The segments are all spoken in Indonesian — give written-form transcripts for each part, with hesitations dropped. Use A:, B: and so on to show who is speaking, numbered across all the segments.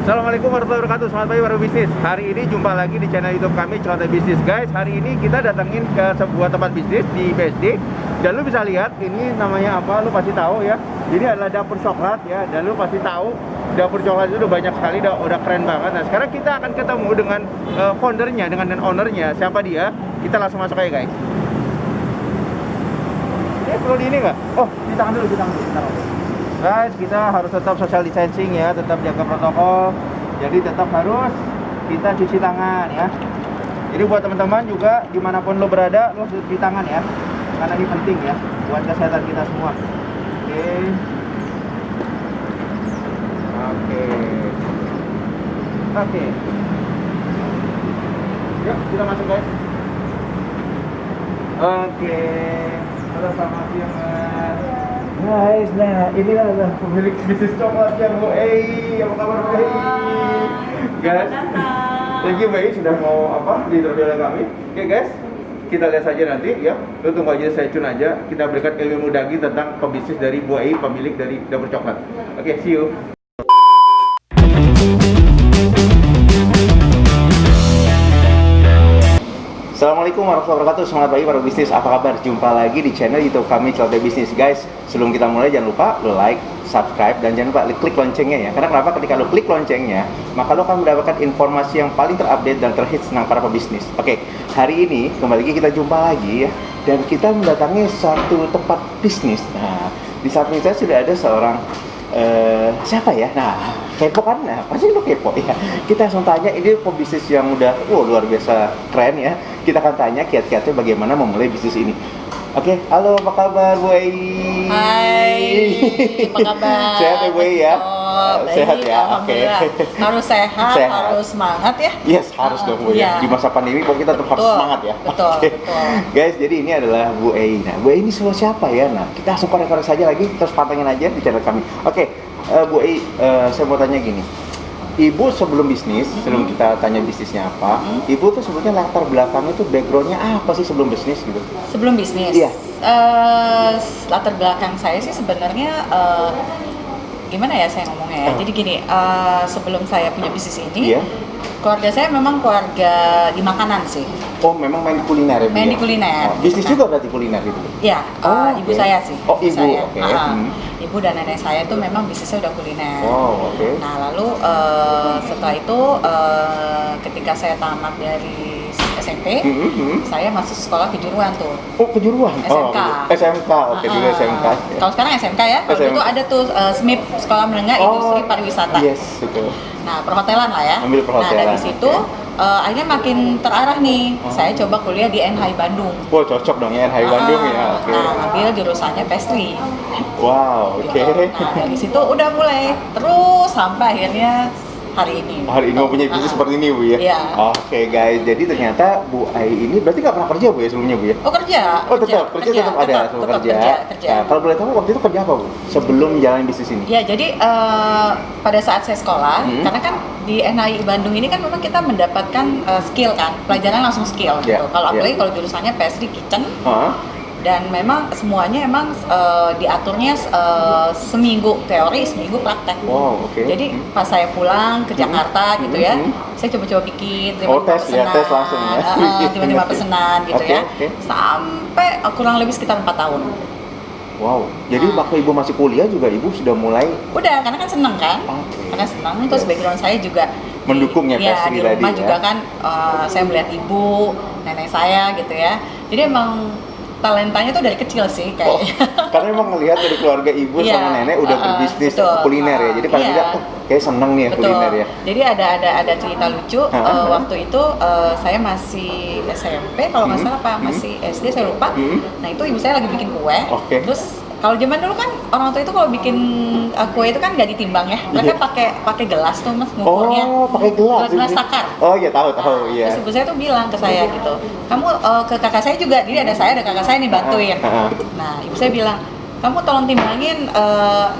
A: Assalamualaikum warahmatullahi wabarakatuh. Selamat pagi para bisnis. Hari ini jumpa lagi di channel YouTube kami Celoteh Bisnis, guys. Hari ini kita datengin ke sebuah tempat bisnis di BSD. Dan lu bisa lihat ini namanya apa, lu pasti tahu ya. Ini adalah dapur coklat ya. Dan lu pasti tahu dapur coklat itu udah banyak sekali, udah keren banget. Nah, sekarang kita akan ketemu dengan foundernya, dengan ownernya. Siapa dia? Kita langsung masuk aja, guys. Ini perlu di ini nggak? Oh, ditahan dulu. Guys, kita harus tetap social distancing ya, tetap jaga protokol. Jadi tetap harus kita cuci tangan ya. Jadi buat teman-teman juga dimanapun lo berada, lo harus cuci tangan ya, karena ini penting ya buat kesehatan kita semua. Oke. Yuk kita masuk, guys. Oke. Halo, selamat siang, Mas. Guys, nah inilah pemilik bisnis coklat yang Bu Ei. Apa kabar, Bu Ei? Guys, thank you Bu Ei sudah mau di interview oleh kami. Oke, guys, kita lihat saja nanti ya. Lu tunggu aja, stay tune aja. Kita berikan ilmu daging tentang pebisnis dari Bu Ei, pemilik dari dapur coklat. Oke, see you. Assalamualaikum warahmatullahi wabarakatuh. Selamat pagi para bisnis. Apa kabar? Jumpa lagi di channel YouTube kami Celoteh Bisnis, guys. Sebelum kita mulai, jangan lupa lo like, subscribe, dan jangan lupa klik loncengnya ya. Karena kenapa? Ketika lo klik loncengnya, maka lo akan mendapatkan informasi yang paling terupdate dan terhits tentang para pebisnis. Oke, hari ini kembali lagi kita jumpa lagi ya, dan kita mendatangi satu tempat bisnis. Nah, di samping saya sudah ada seorang siapa ya? Nah, kepo kan? Nah, pasti lo kepo ya. Kita langsung tanya, ini pebisnis yang udah luar biasa keren ya. Kita akan tanya kiat-kiatnya bagaimana memulai bisnis ini. Oke, halo, apa kabar Bu Ei?
B: Hai, apa kabar?
A: Sehat ya Bu Ei ya? Sehat ya, oke.
B: Harus sehat, harus semangat ya?
A: Yes, harus dong Bu ya. Di masa pandemi pokoknya kita tetap harus semangat ya.
B: Betul,
A: okay.
B: Betul.
A: Guys, jadi ini adalah Bu Ei. Nah, Bu Ei ini siapa ya? Nah, kita langsung korek-korek saja lagi, terus pantengin aja di channel kami. Oke, Bu Ei, saya mau tanya gini. Ibu sebelum bisnis, sebelum kita tanya bisnisnya apa, Ibu tuh sebetulnya latar belakangnya tuh backgroundnya apa sih sebelum bisnis gitu?
B: Sebelum bisnis?
A: Iya.
B: Latar belakang saya sih sebenarnya gimana ya saya ngomongnya ya. Jadi gini, sebelum saya punya bisnis ini, keluarga saya memang keluarga di makanan sih.
A: Oh, memang main di kuliner ya?
B: Main di kuliner.
A: Bisnis juga berarti kuliner gitu?
B: Iya, ibu saya sih.
A: Oh, ibu, oke.
B: Ibu dan nenek saya tuh memang bisnisnya udah kuliner.
A: Oh, oke.
B: Nah, lalu setelah itu ketika saya tamat dari SMP, saya masuk sekolah kejuruan tuh.
A: Oh, kejuruan?
B: SMK.
A: SMK, oke, juga SMK.
B: Kalau sekarang SMK ya, kalau itu ada tuh SMIP, Sekolah Menengah Industri Pariwisata.
A: Yes, betul.
B: Nah, perhotelan lah ya.
A: Ambil perhotelan.
B: Nah, dari situ akhirnya makin terarah nih. Saya coba kuliah di NHI Bandung.
A: Wah, cocok dong ya NHI Bandung ya.
B: Okay. Nah, ambil jurusannya pastry.
A: Wow, oke.
B: Gitu. Nah, dari situ udah mulai terus sampai akhirnya hari ini.
A: Hari ini mau punya bisnis seperti ini Bu ya?
B: Iya.
A: Oke guys, jadi ternyata Bu Ai ini berarti nggak pernah kerja Bu ya sebelumnya Bu ya?
B: Oh kerja.
A: Oh tetap ada kerja. Nah, kalau boleh tahu waktu itu kerja apa Bu? Sebelum jalan bisnis ini?
B: Ya jadi pada saat saya sekolah, karena kan di NHI Bandung ini kan memang kita mendapatkan skill kan, pelajaran langsung skill gitu. Kalau apalagi kalau jurusannya pastry kitchen. Dan memang semuanya emang diaturnya seminggu teori, seminggu praktek.
A: Wow, oke.
B: Jadi pas saya pulang ke Jakarta gitu ya, saya coba-coba bikin,
A: tes langsung ya.
B: Tiba-tiba pesanan gitu ya. Sampai kurang lebih sekitar 4 tahun.
A: Wow, jadi waktu Ibu masih kuliah juga Ibu sudah mulai?
B: Udah, karena kan seneng kan? Karena seneng, terus background saya juga
A: mendukung ya
B: di rumah juga kan, saya melihat ibu, nenek saya gitu ya. Jadi emang talentanya tuh dari kecil sih kayaknya.
A: Karena emang ngelihat dari keluarga ibu sama nenek udah berbisnis kuliner ya. Jadi paling tidak kayak seneng nih ya kuliner ya. Jadi
B: ada cerita lucu. Waktu itu saya masih SMP kalau nggak salah masih SD saya lupa. Nah itu ibu saya lagi bikin kue. Terus kalau zaman dulu kan orang tua itu kalau bikin kue itu kan nggak ditimbang ya, mereka pakai gelas tuh Mas ngukurnya.
A: Oh, pakai gelas.
B: Gelas takar.
A: Oh iya tahu iya.
B: Terus ibu saya tuh bilang ke saya gitu, kamu ke kakak saya juga, jadi ada saya ada kakak saya nih bantuin. Nah ibu saya bilang, kamu tolong timbangin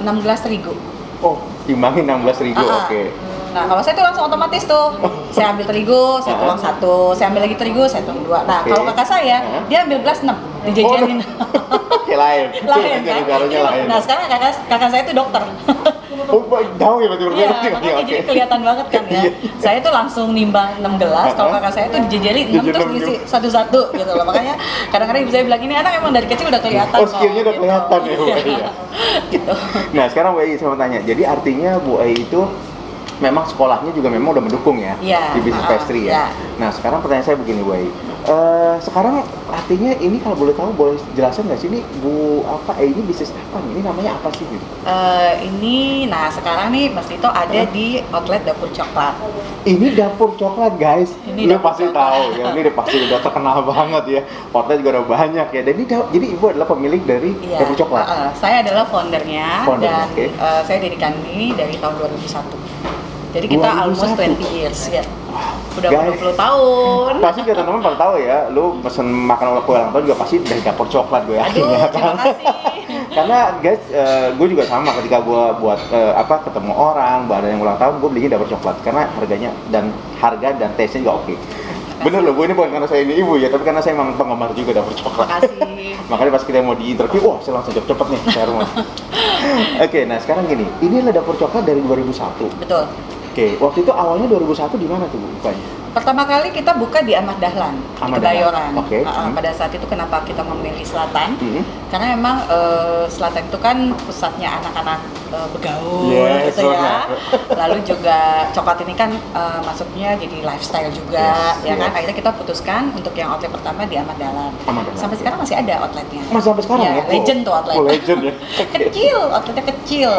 B: 16 terigu.
A: Oh, timbangin 16 terigu, oke.
B: Nah kalau saya tuh langsung otomatis tuh, saya ambil terigu, saya tuang 1, saya ambil lagi terigu, saya tuang 2. Nah kalau kakak saya, dia ambil gelas 6, dijajarin.
A: Lain kan?
B: Nah sekarang kakak saya itu dokter.
A: Oh, jauh ya berarti
B: Iya, makanya jadi kelihatan banget kan ya. Saya tuh langsung nimbang 6 gelas, kalau kakak saya tuh dijajari 6 terus diisi satu-satu gitu loh. Makanya kadang-kadang ibu saya bilang ini anak emang dari kecil udah kelihatan
A: kok. Oh, skillnya udah
B: gitu.
A: kelihatan ya Bu Ai ya.
B: Gitu.
A: Nah sekarang Bu Ai saya mau tanya, jadi artinya Bu Ai itu memang sekolahnya juga memang udah mendukung ya, di bisnis pastry ya. Nah sekarang pertanyaan saya begini Bu Ai, sekarang artinya ini kalau boleh tahu boleh jelasin nggak sih ini Bu ini bisnis apa nih? Ini namanya apa sih gitu?
B: Nah sekarang nih Mas Dito ada di outlet Dapur Coklat.
A: Ini Dapur Coklat guys, lu pasti tahu ya, ini pasti udah terkenal banget ya, outlet juga udah banyak ya. Dan ini jadi Ibu adalah pemilik dari Dapur Coklat?
B: Saya adalah foundernya dan saya dirikan ini dari tahun 2001. Jadi kita almost 20 years ya. Udah 20 tahun.
A: Pasti kita teman-teman pada tahu ya, lu pesen makan kue ulang tahun juga pasti dari Dapur Coklat gue yakin ya kan.
B: Terima kasih.
A: Karena guys, gue juga sama ketika gue buat ketemu orang, ada yang ulang tahun, gue belinya Dapur Coklat karena harga dan taste-nya juga oke. Bener loh, Bu, ini bukan karena saya ini ibu ya, tapi karena saya memang penggemar juga Dapur Coklat.
B: Makasih.
A: Makanya pas kita mau di interview, wah saya langsung cepet nih saya rumah. Oke, nah sekarang gini, ini adalah Dapur Coklat dari 2001.
B: Betul.
A: Oke, waktu itu awalnya 2001 di mana tuh Bu bukanya?
B: Pertama kali kita buka di Ahmad Dahlan, di Kebayoran.
A: Okay.
B: Pada saat itu kenapa kita memilih Selatan? Karena memang Selatan itu kan pusatnya anak-anak bergaul gitu ya. Lalu juga coklat ini kan masuknya jadi lifestyle juga, ya kan? Akhirnya kita putuskan untuk yang outlet pertama di Ahmad Dahlan. Sampai sekarang masih ada outletnya.
A: Masih sampai sekarang ya?
B: Legend tuh outlet.
A: Legend ya.
B: Kecil, outletnya kecil.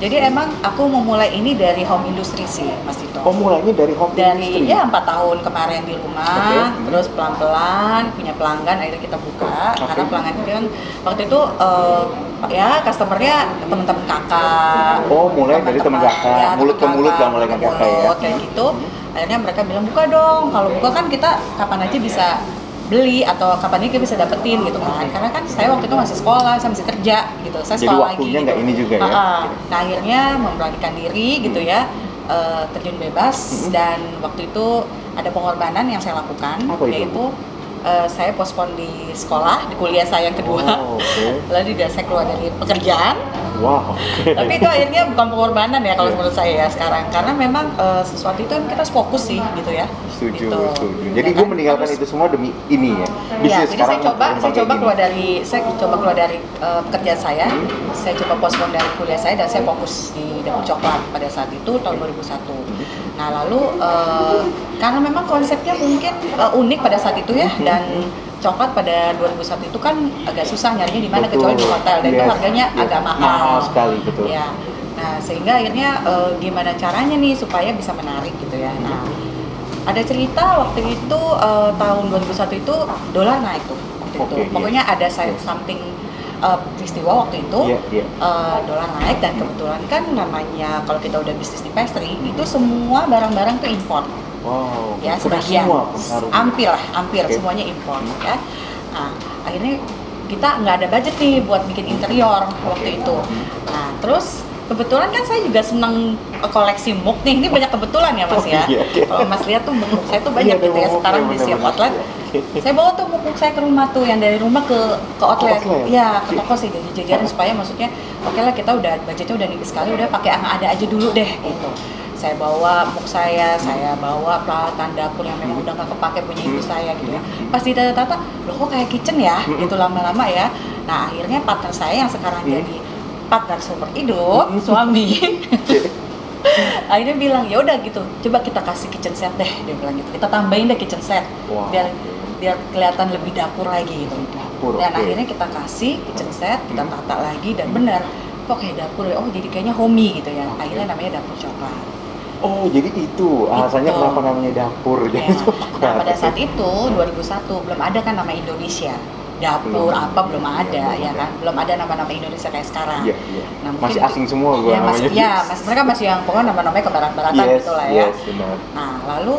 B: Jadi emang aku memulai ini dari home industry sih, Mas Dito.
A: Oh, mulainya dari home industry?
B: Dari 4 tahun kemarin di rumah, terus pelan-pelan punya pelanggan, akhirnya kita buka. Karena pelanggan itu kan waktu itu customernya teman-teman kakak.
A: Oh, mulai dari teman kakak,
B: ya,
A: mulut ke mulut lah mulai kakak ya.
B: Kayak gitu. Akhirnya mereka bilang buka dong. Kalau buka kan kita kapan aja bisa beli atau kapan aja kita bisa dapetin gitu kan. Karena kan saya waktu itu masih sekolah, saya masih kerja gitu. Saya
A: jadi
B: sekolah
A: waktunya
B: lagi.
A: Nggak ini juga ya.
B: Nah akhirnya memberanikan diri gitu ya. Terjun bebas dan waktu itu ada pengorbanan yang saya lakukan, yaitu saya pospon di sekolah, di kuliah saya yang kedua, lalu juga saya keluar dari pekerjaan.
A: Wow.
B: Tapi itu akhirnya bukan pengorbanan ya kalau menurut saya ya sekarang, karena memang sesuatu itu kita harus fokus sih gitu ya.
A: Setuju.
B: Gitu.
A: Jadi gue meninggalkan itu semua demi ini ya.
B: Bisnis jadi saya coba keluar dari pekerjaan saya, saya coba pospon dari kuliah saya dan saya fokus di Dapur Coklat pada saat itu tahun 2001. Nah lalu karena memang konsepnya mungkin unik pada saat itu ya, dan coklat pada 2001 itu kan agak susah nyarinya di mana kecuali di hotel, dan itu harganya agak mahal
A: sekali, betul.
B: Ya. Nah sehingga akhirnya gimana caranya nih supaya bisa menarik gitu ya. Nah ada cerita waktu itu tahun 2001 itu dolar naik tuh waktu itu. Pokoknya ada something peristiwa waktu itu dolar naik, dan kebetulan kan namanya kalau kita udah bisnis di pastry itu semua barang-barang tuh import.
A: Wow.
B: Ya sebagian, hampir semuanya import ya. Nah akhirnya kita nggak ada budget nih buat bikin interior waktu itu. Nah terus kebetulan kan saya juga seneng koleksi mug nih. Ini banyak kebetulan ya Mas ya. Kalau Mas lihat tuh mug saya tuh banyak gitu ya sekarang di setiap outlet. Saya bawa tuh mug saya ke rumah tuh, yang dari rumah ke outlet. Ya ke toko sih, jadi jajaran supaya maksudnya oke lah kita udah budgetnya udah nipis sekali, udah pakai yang ada aja dulu deh gitu. Saya bawa mug saya bawa peralatan dapur yang memang udah nggak kepake punya ibu saya gitu ya. Pas ditata-tata, loh kok kayak kitchen ya, gitu lama-lama ya. Nah akhirnya partner saya yang sekarang jadi partner seumur hidup, suami, akhirnya bilang ya udah gitu, coba kita kasih kitchen set deh, dia bilang gitu. Kita tambahin deh kitchen set, biar kelihatan lebih dapur lagi gitu. Dan akhirnya kita kasih kitchen set, kita tata lagi, dan benar kok kayak dapur ya. Oh jadi kayaknya homey gitu ya. Akhirnya namanya Dapur Coklat.
A: Oh, jadi itu alasannya kenapa namanya dapur.
B: Ya. Nah, pada saat itu 2001 belum ada kan nama Indonesia. Dapur belum ada ya kan. Belum ada nama-nama Indonesia kayak sekarang.
A: Iya. Nah, masih asing semua gua namanya.
B: Mereka masih yang pokoknya nama-namanya kebarat-baratan gitu lah ya.
A: Benar.
B: Nah, lalu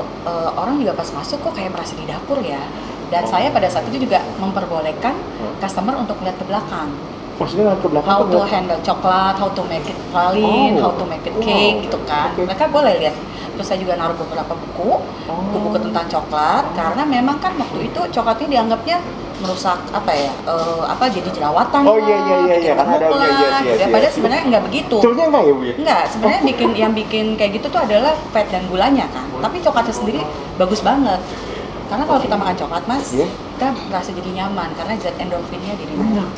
B: orang juga pas masuk kok kayak merasa di dapur ya. Dan saya pada saat itu juga memperbolehkan customer untuk melihat ke belakang.
A: Maksudnya ke belakang?
B: How to handle coklat, how to make it praline, how to make it cake gitu kan. Mereka boleh lihat. Terus saya juga naruh beberapa buku tentang coklat, karena memang kan waktu itu coklat ini dianggapnya merusak apa ya, jadi jerawatan
A: iya kan ada
B: ya, padahal sebenarnya nggak begitu.
A: Sebetulnya enggak ya Bu ya?
B: Enggak, sebenarnya yang bikin kayak gitu tuh adalah fat dan gulanya kan. Tapi coklatnya sendiri bagus banget. Karena kalau kita makan coklat Mas, kita merasa jadi nyaman karena zat endorfinnya jadi naik.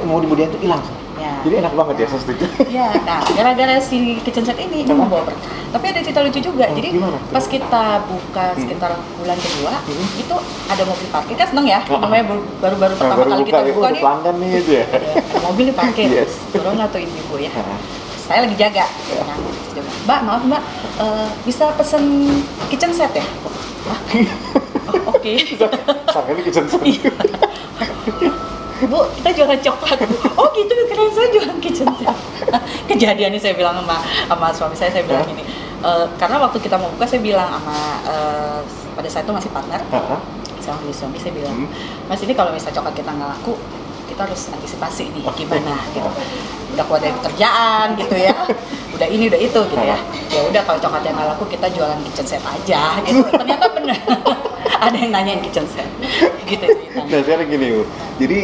A: Mood-moodnya itu hilang.
B: Ya.
A: Jadi enak banget ya sesuatu.
B: Iya, nah gara-gara si kitchen set ini membawa berkah. Tapi ada cerita lucu juga. Jadi
A: gimana?
B: pas kita buka sekitar bulan kedua, itu ada mobil parkir, kan seneng ya, namanya baru-baru pertama kali kita buka nih.
A: Pelanggan nih itu ya.
B: Ada mobil nih parkir, turun atau ibu ya. Saya lagi jaga. Nah, Mbak, maaf Mbak, bisa pesen kitchen set ya? Oke.
A: Sampai ini kitchen set.
B: Bu, kita jualan coklat Bu. Oh gitu, keren, saya jualan kitchen set. Kejadian ini saya bilang sama suami saya bilang gini, karena waktu kita mau buka saya bilang sama pada saat itu masih partner, sama suami saya bilang, Mas ini kalau misalnya coklat kita nggak laku, kita harus antisipasi nih gimana gitu. Udah keluar dari pekerjaan gitu ya, udah ini udah itu gitu ya. Ya udah kalau coklatnya nggak laku kita jualan kitchen set aja gitu. Ternyata benar. Ada yang nanyain kitchen set gitu ceritanya.
A: Nah sekarang gini Bu, jadi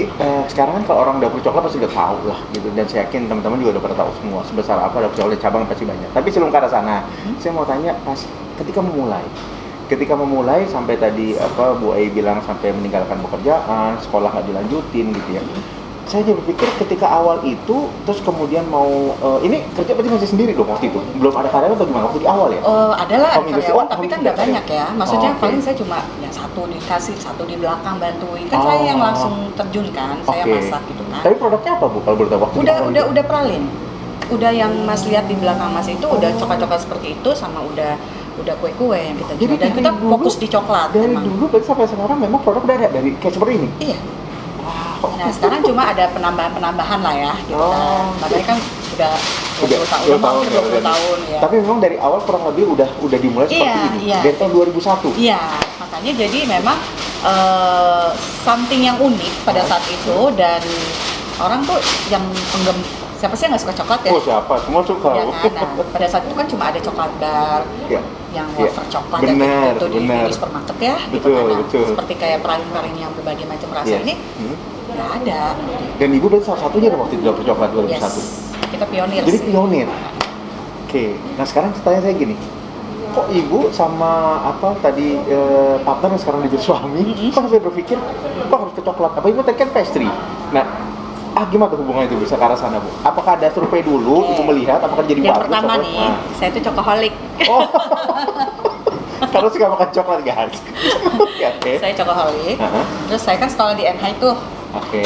A: sekarang kan kalau orang dapur coklat pasti udah tahu lah gitu, dan saya yakin teman-teman juga udah pada tahu semua sebesar apa dapur coklat, cabang pasti banyak. Tapi sebelum ke arah sana, saya mau tanya pas ketika memulai sampai tadi Bu Ai bilang sampai meninggalkan pekerjaan, sekolah nggak dilanjutin gitu ya. Saya jadi berpikir ketika awal itu, terus kemudian mau ini kerja berarti masih sendiri dong waktu itu? Belum ada karyawan atau gimana waktu di awal ya?
B: Adalah ada karyawan, tapi kan nggak banyak ya. Maksudnya paling saya cuma yang satu di kasir, satu di belakang bantuin. Kan saya yang langsung terjun kan, saya masak gitu kan.
A: Tapi produknya apa Bu kalau boleh tahu waktu
B: udah pralin. Udah yang Mas lihat di belakang Mas itu udah coklat-coklat seperti itu, sama udah kue-kue yang kita jual. Dan kita fokus di coklat.
A: Dari dulu berarti sampai sekarang memang produk udah ada dari kayak seperti ini?
B: Iya. Nah sekarang cuma ada penambahan lah ya gitu kan. Makanya kan udah 20 tahun ya.
A: Tapi memang dari awal kurang lebih udah dimulai seperti ini. Dari tahun 2001.
B: Iya, makanya jadi memang something yang unik pada saat itu, dan orang tuh yang siapa sih yang nggak suka coklat ya?
A: Oh siapa, semua suka.
B: Ya kan? Nah, pada saat itu kan cuma ada coklat bar, yang wafer coklat itu di supermarket ya, gitu kan. Nah, seperti kayak pralin-pralin yang berbagai macam rasa ini nggak ada.
A: Dan Ibu berarti salah satunya waktu itu dapur coklat 2001.
B: Yes, kita pionir.
A: Jadi pionir. Oke, nah sekarang tanya saya gini, kok Ibu sama tadi partner yang sekarang jadi suami, kok saya berpikir kok harus ke coklat? Apa Ibu tadi kan pastry? Nah, gimana tuh hubungan itu bisa ke arah sana Bu? Apakah ada survei dulu, Ibu melihat apakah jadi bagus?
B: Yang pertama nih, saya itu cokoholik.
A: Oh. Kalau suka makan coklat guys.
B: Saya cokoholik. Terus saya kan sekolah di NH itu.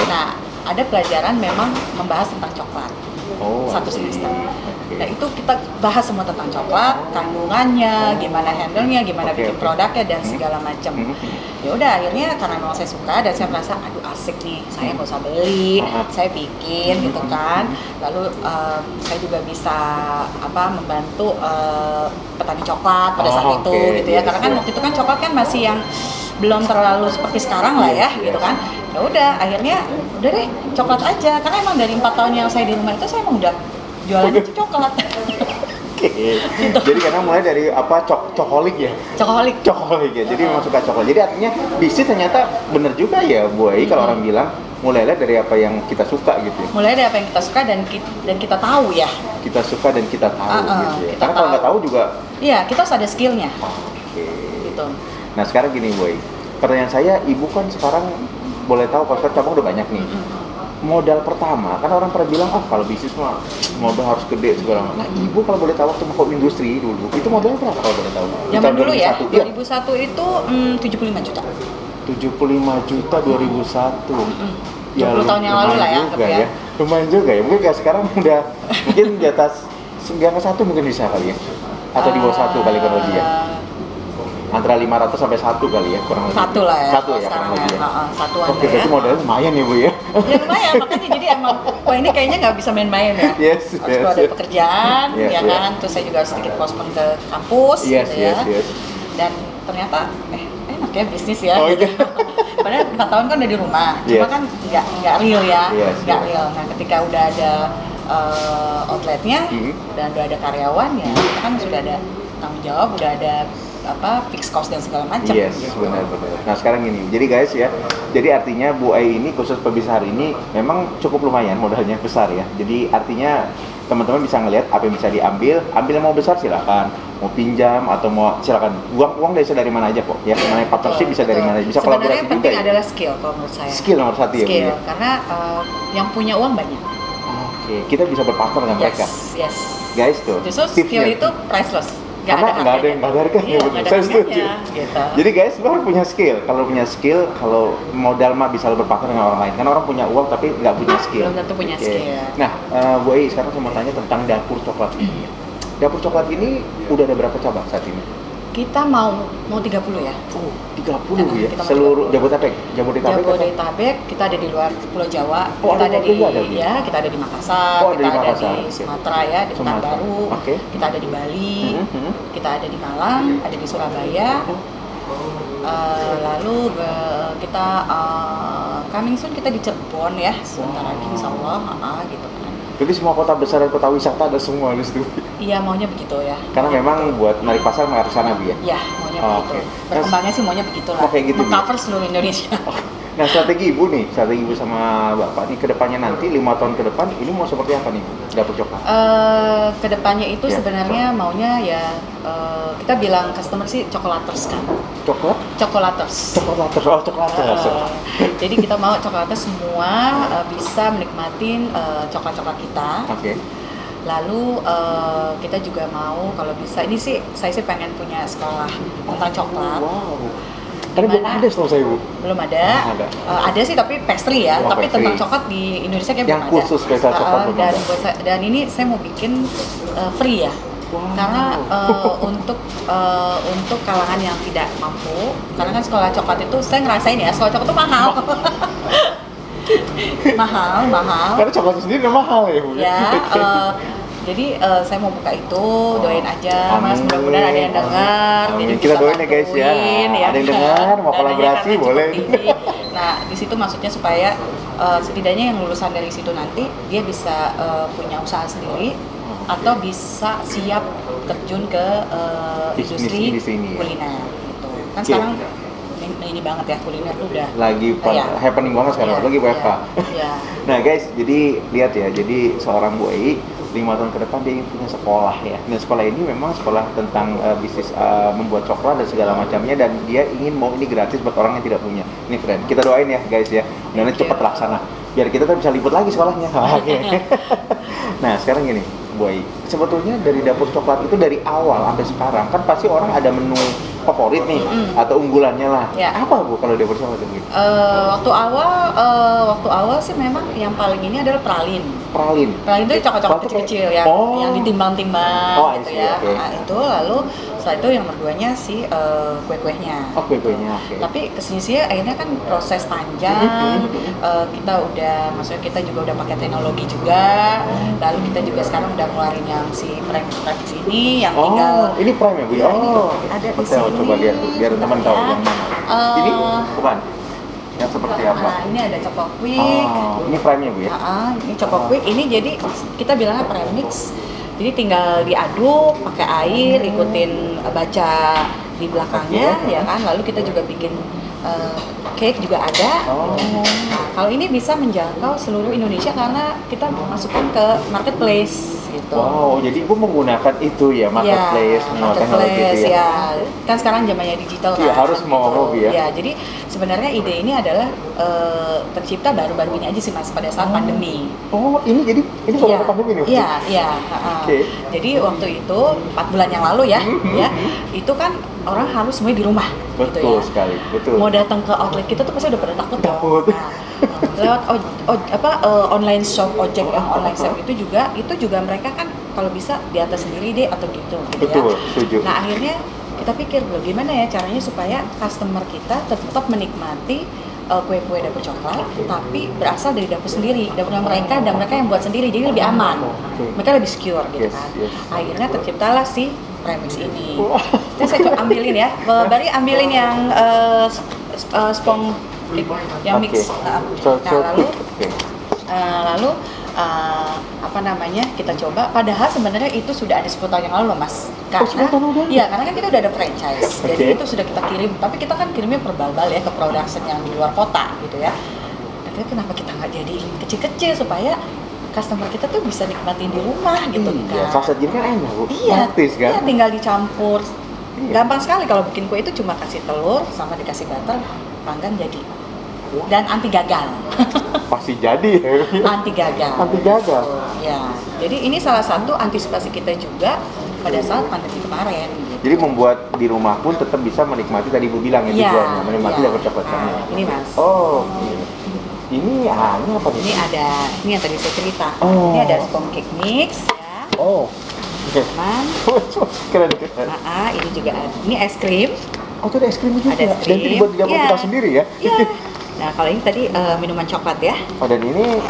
B: Nah, ada pelajaran memang membahas tentang coklat. Satu semester. Nah itu kita bahas semua tentang coklat, kandungannya, gimana handle-nya, gimana bikin produknya dan segala macam. Ya udah akhirnya karena memang saya suka dan saya merasa aduh asik nih, saya nggak usah beli, saya bikin gitu kan. Lalu saya juga bisa membantu petani coklat pada saat itu gitu ya. Karena kan waktu itu kan coklat kan masih yang belum terlalu seperti sekarang lah ya gitu kan. Ya udah akhirnya udah deh coklat aja, karena emang dari 4 tahun yang saya di rumah itu saya emang udah jualan itu coklat.
A: Jadi karena mulai dari cokoholik ya? Cokoholik ya, jadi memang suka coklat. Jadi artinya bisnis ternyata bener juga ya Bu Ai kalau orang bilang mulailah dari apa yang kita suka gitu ya? Mulai dari apa yang kita suka dan kita tahu ya? Kita suka dan kita tahu gitu ya? Karena kalau nggak tahu juga
B: iya, kita harus ada skillnya. Gitu.
A: Nah sekarang gini Bu Ai, pertanyaan saya, Ibu kan sekarang boleh tahu kalau cabang udah banyak nih. Modal pertama, kan orang pernah bilang, kalau bisnis mah modal harus gede segala macam. Nah, Ibu kalau boleh tahu waktu mau industri dulu, itu modalnya berapa kalau boleh tahu?
B: Zaman dulu ya, 2001 itu 75 juta.
A: 75 juta 2001.
B: 20 tahun yang lalu lah ya.
A: Lumayan juga ya, mungkin sekarang udah mungkin di atas yang ke 1 mungkin bisa kali ya, atau di bawah 1 kali kurang lebih ya. Antara 500 sampai 1 kali ya, kurang lebih.
B: 1 lah ya.
A: 1 ya kurang lebih ya.
B: Satuan.
A: Oke, berarti modalnya lumayan ya Bu ya.
B: Ya lumayan, makanya jadi emang ini kayaknya nggak bisa main-main ya. Harus keluar dari pekerjaan, ya kan. Terus saya juga sedikit postpone ke kampus gitu ya. Dan ternyata enak ya bisnis ya. Gitu. Padahal 4 tahun kan udah di rumah, cuma kan nggak real ya, nggak real. Nah ketika udah ada outletnya dan udah ada karyawan ya, kita kan sudah ada tanggung jawab, udah ada fixed cost dan segala macam.
A: Yes, benar-benar. Nah sekarang gini, jadi guys ya, jadi artinya Bu Ai ini khusus pebisnis hari ini memang cukup lumayan, modalnya besar ya. Jadi artinya teman-teman bisa ngelihat apa yang bisa diambil, ambil yang mau besar silakan, mau pinjam atau mau silakan. Uang bisa dari mana aja kok. Ya, namanya partnership bisa dari mana, bisa kolaborasi juga.
B: Sebenarnya penting adalah skill kalau menurut saya.
A: Skill nomor satu ya.
B: Skill, karena yang punya uang banyak.
A: Oke, kita bisa berpartner dengan mereka.
B: Yes.
A: Guys tuh.
B: Justru skill itu priceless.
A: Karena nggak ada yang harganya, betul. Saya setuju.
B: Gitu.
A: Jadi guys, lo harus punya skill. Kalau punya skill, kalau modal mah bisa lo berpartner dengan orang lain. Karena orang punya uang tapi nggak punya skill.
B: Belum tentu punya skill.
A: Nah, Bu Ai, sekarang saya mau tanya tentang dapur coklat ini. Dapur coklat ini udah ada berapa cabang saat ini?
B: Kita mau 30 ya.
A: Oh, 30 ya. Seluruh Jabodetabek.
B: Jabodetabek, kita ada di luar Pulau Jawa.
A: Oh,
B: kita ada di
A: ya?
B: kita ada di Makassar, kita ada di Sumatera ya, di Pekanbaru. Kita ada di Bali. Kita ada di Malang, ada di Surabaya. Lalu kita coming soon kita di Cirebon ya, sebentar lagi insyaallah, gitu kan.
A: Jadi semua kota besar dan kota wisata ada semua di situ.
B: Iya, maunya begitu ya.
A: Karena memang buat narik pasar mengarah sana, Bu ya.
B: Iya, maunya begitu. Berkembangnya sih maunya begitu lah.
A: Kayak gitu.
B: Cover seluruh Indonesia.
A: Nah, strategi Ibu sama Bapak nih ke depannya nanti 5 tahun ke depan ini mau seperti apa nih, Bu? Dapur coklat?
B: Kedepannya itu sebenarnya maunya ya kita bilang customer sih cokolaters kan. Cokolaters. Jadi kita mau cokolaters semua bisa menikmatin coklat-coklat kita. Lalu kita juga mau kalau bisa, ini sih saya sih pengen punya sekolah tentang coklat.
A: Karena belum ada setahu saya, Bu.
B: Belum ada. Ada sih tapi pastry ya, tapi
A: pastry.
B: tentang coklat di Indonesia kayak
A: yang
B: belum ada.
A: Yang khusus spesial coklat belum ada.
B: Dan ini saya mau bikin free ya. Karena untuk kalangan yang tidak mampu, karena kan sekolah coklat itu saya ngerasain ya, sekolah coklat itu mahal. mahal.
A: Karena coklat itu sendiri udah mahal ya, Bu.
B: Ya, jadi saya mau buka itu, doain aja, Mas, mudah-mudahan ada yang dengar. Jadi
A: kita doain ya guys ya. Ada yang dengar, mau kolaborasi boleh.
B: Nah, di situ maksudnya supaya setidaknya yang lulusan dari situ nanti dia bisa punya usaha sendiri atau bisa siap terjun ke industri kuliner gitu. Kan sekarang ini banget ya, kuliner tuh udah
A: lagi happening banget sekarang, lagi WFH. Nah guys, jadi lihat ya, jadi seorang Bu Ai 5 tahun ke depan dia ingin punya sekolah ya. Dan sekolah ini memang sekolah tentang bisnis membuat coklat dan segala macamnya, dan dia ingin mau ini gratis buat orang yang tidak punya. Ini keren. Kita doain ya guys ya. Dan cepat terlaksana. Biar kita bisa liput lagi sekolahnya. Nah, sekarang gini, Bu Ai. Sebetulnya dari dapur coklat itu dari awal sampai sekarang kan pasti orang ada menu favorit nih atau unggulannya lah. Apa, Bu, kalau dapur coklat itu?
B: Waktu awal sih memang yang paling ini adalah pralin itu coklat-coklat kecil-kecil yang ditimbang-timbang gitu ya. Nah, itu lalu setelah itu yang berduanya si kue-kuehnya. Tapi kesini akhirnya kan proses panjang. Maksudnya kita juga udah pakai teknologi juga. Lalu kita juga sekarang udah ngeluarin yang si prime ini yang tinggal.
A: Ini prime ya, Bu?
B: Ya, ini ada di sini.
A: Coba lihat biar teman tahu yang mana. Ini bukan. Yang seperti apa?
B: Nah, ini ada Choco Quick.
A: Ini prime-nya, Bu ya?
B: Ini Choco Quick. Ini jadi kita bilangnya premix. Jadi tinggal diaduk pakai air, ikutin baca di belakangnya, ya kan. Lalu kita juga bikin cake juga ada. Nah, kalau ini bisa menjangkau seluruh Indonesia karena kita masukkan ke marketplace gitu.
A: Wow, jadi Ibu menggunakan itu ya, marketplace,
B: marketplace gitu ya. Kan sekarang zamannya digital kan.
A: Iya, harus mau ya.
B: Ya, jadi sebenarnya ide ini adalah tercipta baru-baru ini aja sih Mas, pada saat pandemi.
A: Ini soal pandemi nih?
B: Iya. Jadi waktu itu 4 bulan yang lalu ya, itu kan orang harus semuanya di rumah.
A: Betul
B: gitu ya.
A: sekali, betul.
B: Mau datang ke outlet kita tuh pasti udah pada takut. Lewat online shop ojek online shop itu juga mereka kan kalau bisa di atas sendiri deh atau gitu.
A: Betul, setuju.
B: Nah, akhirnya kita pikir gimana ya caranya supaya customer kita tetap menikmati kue-kue dapur coklat, tapi berasal dari dapur sendiri, dapur mereka dan mereka yang buat sendiri, jadi lebih aman, mereka lebih secure gitu kan. Akhirnya terciptalah si premix ini. Saya ambilin ya, Bari ambilin yang spong yang mix. Lalu kita coba. Padahal sebenarnya itu sudah ada 10 tahun yang lalu loh Mas. Karena karena kan kita udah ada franchise. Jadi itu sudah kita kirim. Tapi kita kan kirimnya per bal-bal ya ke production yang di luar kota gitu ya. Tapi kenapa kita nggak jadiin kecil-kecil supaya customer kita tuh bisa nikmatin di rumah gitu kan?
A: Iya, saset gini kan enak Bu.
B: Iya,
A: Praktis kan?
B: iya, tinggal dicampur. Gampang sekali kalau bikin kue itu cuma kasih telur sama dikasih butter, panggang jadi. Dan anti gagal.
A: Pasti jadi ya.
B: Anti gagal.
A: Anti gagal.
B: Ya. Jadi ini salah satu antisipasi kita juga pada saat pandemi kemarin. Gitu.
A: Jadi membuat di rumah pun tetap bisa menikmati tadi Ibu bilang ya tujuannya, menikmati dapat coklatnya.
B: Ini Mas.
A: Oh. Ini apa nih?
B: Ini yang tadi saya cerita.
A: Oh.
B: Ini ada scone cake mix ya.
A: Oh. Oke.
B: Teman.
A: Keren.
B: Ini juga ada. Ini es krim.
A: Oh, itu ada es krim juga.
B: Ada es krim.
A: Dan itu dibuat di dapur kita sendiri ya?
B: Iya. Nah, kalau ini tadi minuman coklat ya.
A: Oh, dan ini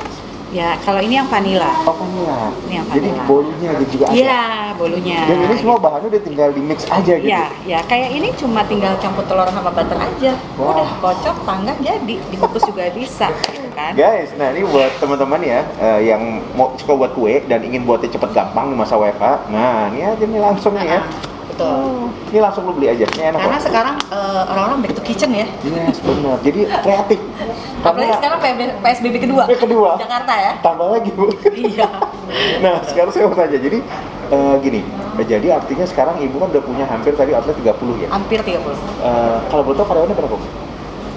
B: ya, kalau ini yang vanilla.
A: Oh, vanilla.
B: Ini yang
A: vanilla. Jadi bolunya juga ada.
B: Iya, bolunya.
A: Dan ini semua bahannya udah tinggal di mix aja gitu.
B: Iya, ya kayak ini cuma tinggal campur telur sama butter aja.
A: Wow.
B: Udah kocok, panggang jadi. Dikukus juga bisa, gitu kan?
A: Guys, nah ini buat teman-teman ya yang mau suka buat kue dan ingin buatnya cepet gampang di masa WFH. Nah, ini aja nih langsung nih ya.
B: Betul.
A: Ini langsung lu beli aja. Ini enak.
B: Karena sekarang orang-orang back to kitchen ya.
A: Yes, benar. Jadi kreatif.
B: Apalagi sekarang PSBB kedua. Jakarta ya.
A: Tambah lagi, Bu.
B: Iya.
A: Nah, sekarang saya mau tanya. Jadi gini, jadi artinya sekarang Ibu kan udah punya hampir tadi outlet 30 ya?
B: Hampir 30.
A: Kalau boleh tahu karyawannya berapa, Bu?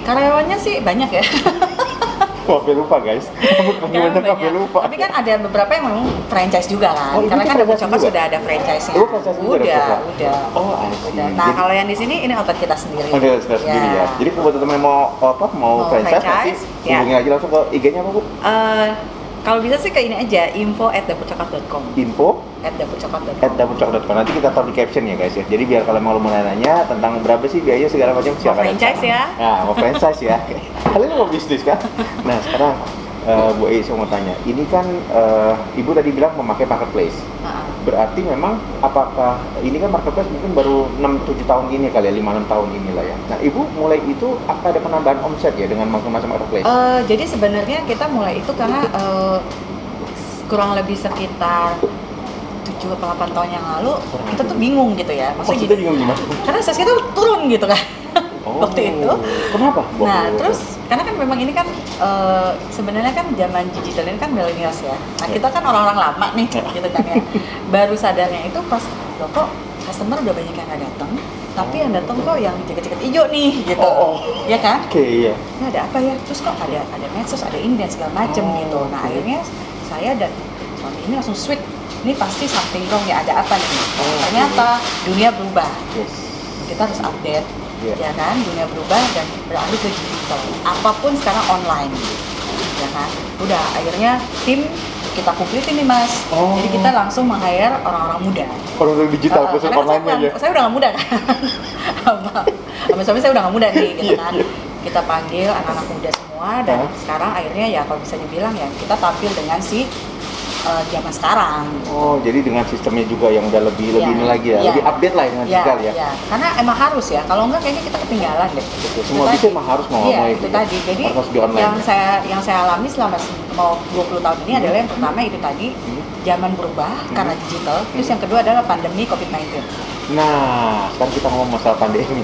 B: Karyawannya sih banyak ya.
A: Sampai lupa guys. Sampai lupa.
B: Tapi kan ada beberapa yang memang franchise juga kan.
A: Oh,
B: karena kan Dapur Coklat sudah ada franchise-nya.
A: Oh, franchise
B: udah.
A: Oh, asli.
B: Nah, kalau yang di sini ini outlet kita sendiri.
A: Oh, sendiri ya. Jadi buat teman-teman yang mau franchise nanti hubungi aja langsung ke IG-nya apa, Bu?
B: Kalau bisa sih ke ini aja, info@dapurcoklat.com.
A: Info@dapurcoklat.com. Nanti kita taruh di caption ya guys ya. Jadi biar kalau mau nanya tentang berapa sih biaya segala macam siapa.
B: Mau franchise ya?
A: Nah, mau franchise ya. Kalian mau bisnis kan? Nah, sekarang Bu Ei, saya mau tanya. Ini kan Ibu tadi bilang memakai marketplace. Berarti memang apakah ini kan marketplace mungkin baru 6-7 tahun ini kali ya, 5-6 tahun inilah ya. Nah, Ibu mulai itu apa ada penambahan omset ya dengan masuk marketplace?
B: Jadi sebenarnya kita mulai itu karena kurang lebih sekitar 7-8 tahun yang lalu kita tuh bingung gitu ya.
A: Maksudnya bingung gimana?
B: Karena sales kita turun gitu kan. Waktu itu.
A: Kenapa?
B: Nah, terus karena kan memang ini kan sebenarnya kan zaman digital ini kan millennials ya. Nah, kita kan orang-orang lama nih gitu kan ya. Baru sadarnya itu pas loh kok customer udah banyak yang nggak datang, tapi yang datang kok yang jaket-jaket hijau nih gitu. Ya kan?
A: Oke, iya.
B: Nah, ada apa ya? Terus kok ada medsos, ada ini dan segala macem gitu. Nah, akhirnya saya dan suami ini langsung switch. Ini pasti something wrong ya, ada apa nih? Ternyata dunia berubah. Kita harus update. Ya kan, dunia berubah dan beralih ke digital. Apapun sekarang online, ya kan. Udah, akhirnya tim kita kumpulin nih Mas. Jadi kita langsung meng-hire orang-orang muda.
A: Orang digital, khusus online-nya ya?
B: Saya udah nggak muda kan. Sama suami saya udah nggak muda nih, gitu kan. Kita panggil anak-anak muda semua dan sekarang akhirnya ya kalau bisa dibilang ya kita tampil dengan si zaman sekarang.
A: Oh, jadi dengan sistemnya juga yang udah lebih ini lagi ya, lebih update lah dengan digital ya.
B: Iya, karena emang harus ya. Kalau enggak kayaknya kita ketinggalan deh.
A: Semua bisa emang harus mau
B: itu tadi. Jadi yang saya alami selama mau 20 tahun ini adalah yang pertama itu tadi zaman berubah karena digital. Terus yang kedua adalah pandemi COVID-19.
A: Nah, sekarang kita ngomong masalah pandemi.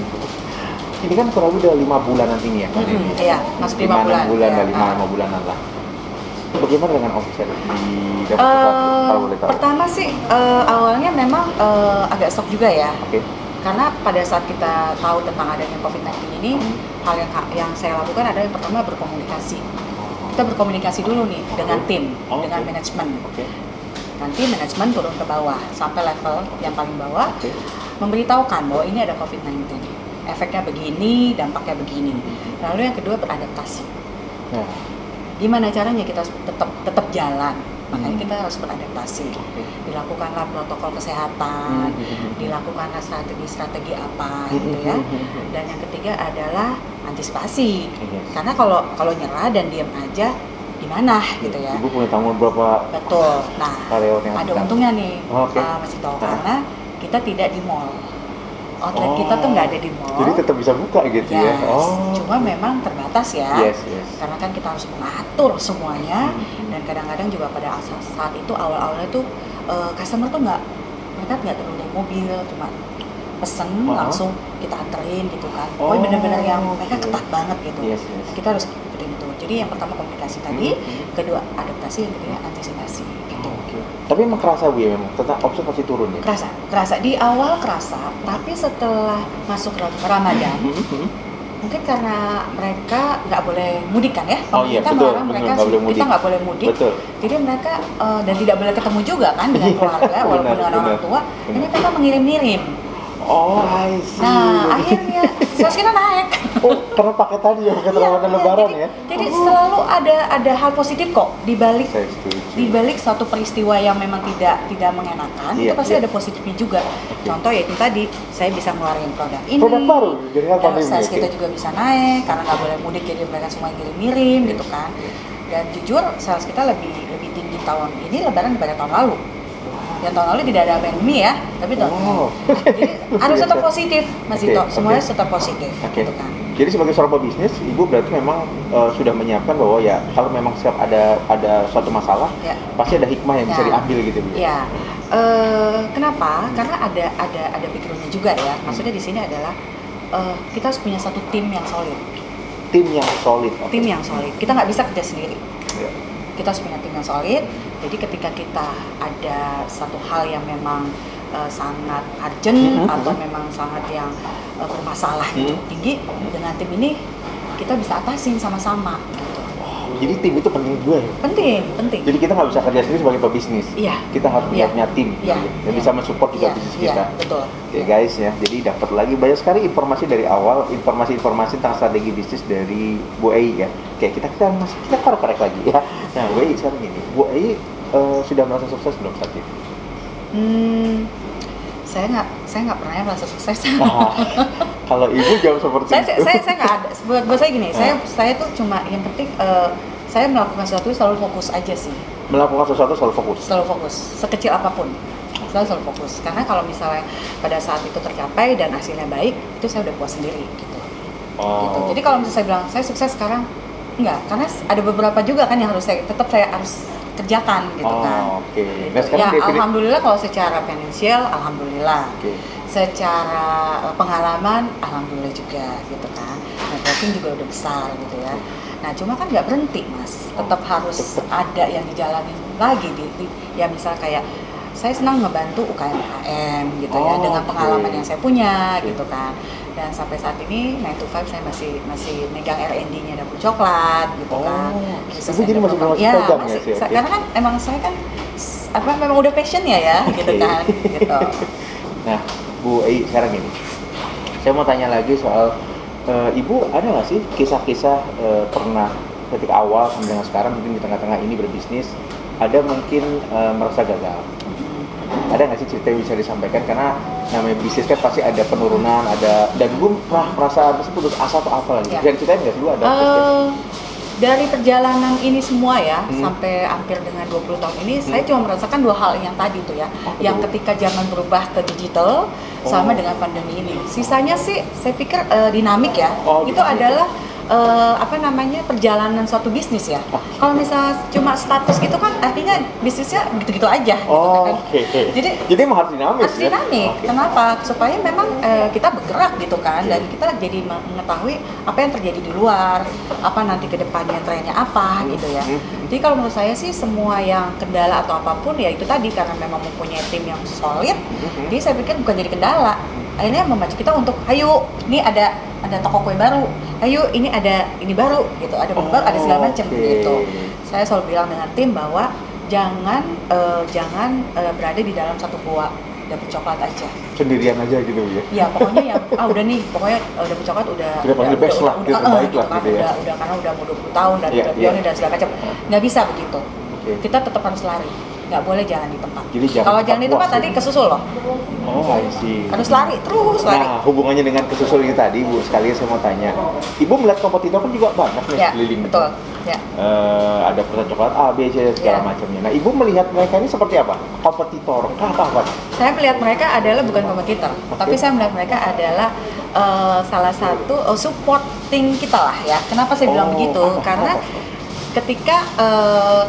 A: Ini kan kurang lebih udah 5 bulan nantinya ya pandemi.
B: Iya, masuk 5 bulan.
A: 5 bulanan lah. Bagaimana dengan omset di Dapur Coklat kalau boleh tahu?
B: Pertama sih awalnya memang agak shock juga ya. Karena pada saat kita tahu tentang adanya COVID-19 ini, hal yang saya lakukan adalah yang pertama berkomunikasi. Kita berkomunikasi dulu nih dengan tim, dengan manajemen. Nanti manajemen turun ke bawah sampai level yang paling bawah, memberitahukan bahwa ini ada COVID-19. Efeknya begini, dampaknya begini. Lalu yang kedua beradaptasi. Gimana caranya kita tetap jalan? Makanya kita harus beradaptasi. Dilakukanlah protokol kesehatan, dilakukanlah strategi apa gitu ya. Dan yang ketiga adalah antisipasi. Karena kalau nyerah dan diam aja gimana gitu ya.
A: Ibu punya tanggungan berapa?
B: Betul. Nah, ada untungnya nih, Mas Ito, karena kita tidak di mall. Outlet kita tuh nggak ada di mall.
A: Jadi tetap bisa buka gitu ya?
B: Cuma memang terbatas ya. Karena kan kita harus mengatur semuanya dan kadang-kadang juga pada saat itu awal-awalnya tuh customer tuh mereka nggak perlu naik mobil, cuma pesen langsung kita anterin gitu kan. Bener-bener yang mereka ketat banget gitu.
A: Yes.
B: Kita harus ikutin itu. Jadi yang pertama komunikasi tadi, kedua adaptasi, yang ketiga antisipasi gitu.
A: Tapi emang kerasa Bu ya, memang tentang omset pasti turun ya?
B: Kerasa di awal kerasa, tapi setelah masuk Ramadan mungkin karena mereka nggak boleh mudik kan ya, kita melarang mereka, kita nggak boleh mudik, jadi mereka dan tidak boleh ketemu juga kan dengan keluarga walaupun dengan orang tua, ini mereka mengirim-ngirim.
A: I see.
B: Nah, akhirnya sales kita naik.
A: Karena pakai tadi ya, pakai Ramadan Lebaran ya.
B: Jadi selalu ada hal positif kok di balik suatu peristiwa yang memang tidak mengenakan, itu pasti ada positifnya juga. Contoh ya itu tadi, saya bisa ngeluarin produk
A: baru, jadi
B: sales kita juga bisa naik karena nggak boleh mudik, jadi mereka semua ngirim gitu kan. Dan jujur sales kita lebih tinggi tahun ini Lebaran daripada tahun lalu. Yang tahun lalu tidak ada pandemi ya, tapi jadi harus tetap positif, Mas Dito. Semuanya tetap positif, gitu kan.
A: Jadi sebagai seorang pebisnis, Ibu berarti memang sudah menyiapkan bahwa ya kalau memang setiap ada suatu masalah, pasti ada hikmah yang bisa diambil gitu, Bu.
B: Ya. Kenapa? Karena ada backgroundnya juga ya. Maksudnya di sini adalah kita harus punya satu tim yang solid.
A: Tim yang solid.
B: Tim yang solid. Kita nggak bisa kerja sendiri. Kita harus punya tim yang solid. Jadi ketika kita ada satu hal yang memang sangat urgent atau memang sangat yang bermasalah tinggi, dengan tim ini kita bisa atasin sama-sama gitu.
A: Jadi tim itu penting juga ya?
B: Penting.
A: Jadi kita nggak bisa kerja sendiri sebagai pebisnis.
B: Iya.
A: Kita harus punya tim yang bisa mensupport juga bisnis kita.
B: Betul.
A: Oke guys ya, jadi dapat lagi banyak sekali informasi dari awal, informasi tentang strategi bisnis dari Bu Ei ya. Oke, kita korek lagi ya. Nah, Bu Ei sekarang gini, Bu Ei sudah merasa sukses belum saat ini?
B: Saya nggak pernah merasa sukses.
A: Kalau Ibu jawab seperti itu.
B: Saya nggak ada. Buat saya gini, saya tuh cuma yang penting saya melakukan sesuatu selalu fokus aja sih.
A: Melakukan sesuatu selalu fokus.
B: Selalu fokus, sekecil apapun. Selalu fokus. Karena kalau misalnya pada saat itu tercapai dan hasilnya baik, itu saya udah puas sendiri gitu. Gitu. Jadi kalau misalnya saya bilang saya sukses sekarang, enggak, karena ada beberapa juga kan yang saya harus kerjakan gitu kan.
A: Gitu.
B: Nah, sekarang ya alhamdulillah kalau secara finansial alhamdulillah. Secara pengalaman alhamdulillah juga gitu kan. Networking juga udah besar gitu ya. Nah cuma kan nggak berhenti Mas, tetap harus ada yang dijalani lagi ya misal kayak saya senang ngebantu UKM gitu ya dengan pengalaman yang saya punya gitu kan. Dan sampai saat ini 9 to 5 saya masih megang R&D-nya Dapur Coklat gitu kan.
A: Jadi masih pegang ya sih.
B: Karena kan emang saya kan memang udah passion-nya ya gitu kan gitu.
A: Nah, Bu Ei sekarang ini saya mau tanya lagi soal Ibu ada nggak sih kisah-kisah pernah ketika awal sampai dengan sekarang mungkin di tengah-tengah ini berbisnis ada mungkin merasa gagal? Ada nggak sih cerita yang bisa disampaikan, karena namanya bisnis kan pasti ada penurunan, ada, dan gue pernah merasa putus asa atau apa lagi? Jangan ceritain nggak sih lu ada?
B: Dari perjalanan ini semua ya sampai hampir dengan 20 tahun ini saya cuma merasakan dua hal yang tadi tuh ya, yang ketika zaman berubah ke digital sama dengan pandemi ini. Sisanya sih saya pikir dinamik ya. Itu adalah perjalanan suatu bisnis ya. Kalau misalnya cuma status gitu kan artinya bisnisnya gitu-gitu aja gitu kan. Jadi
A: emang harus dinamis.
B: Kenapa? Supaya memang kita bergerak gitu kan dan kita jadi mengetahui apa yang terjadi di luar, apa nanti ke depannya trennya apa gitu ya. Jadi kalau menurut saya sih semua yang kendala atau apapun ya itu tadi karena memang mempunyai tim yang solid. Jadi saya pikir bukan jadi kendala. Akhirnya memacu kita untuk ayo ini ada toko kue baru, ayo ini ada ini baru gitu, ada menu baru, ada segala macam gitu. Saya selalu bilang dengan tim bahwa jangan berada di dalam satu gua Dapur Coklat aja
A: sendirian aja gitu ya.
B: Ya pokoknya yang udah nih pokoknya Dapur Coklat udah
A: best lah, terbaik lah gitu ya.
B: Udah karena udah mau 20 tahun dan udah pionir dan segala macam. Nggak bisa begitu. Kita tetap harus lari. Nggak boleh jalan di tempat. Kalau jalan di tempat tadi kesusul loh.
A: I see.
B: Harus lari terus lari.
A: Nah, hubungannya dengan kesusul ini tadi, Bu, sekalian saya mau tanya. Ibu melihat kompetitor kan juga banyak nih keliling.
B: Betul. Ya.
A: Ada perusahaan coklat A, B, C segala macamnya. Nah, Ibu melihat mereka ini seperti apa? Kompetitor? Apa?
B: Saya melihat mereka adalah bukan kompetitor, tapi saya melihat mereka adalah salah satu supporting kita lah ya. Kenapa saya bilang begitu? Karena ketika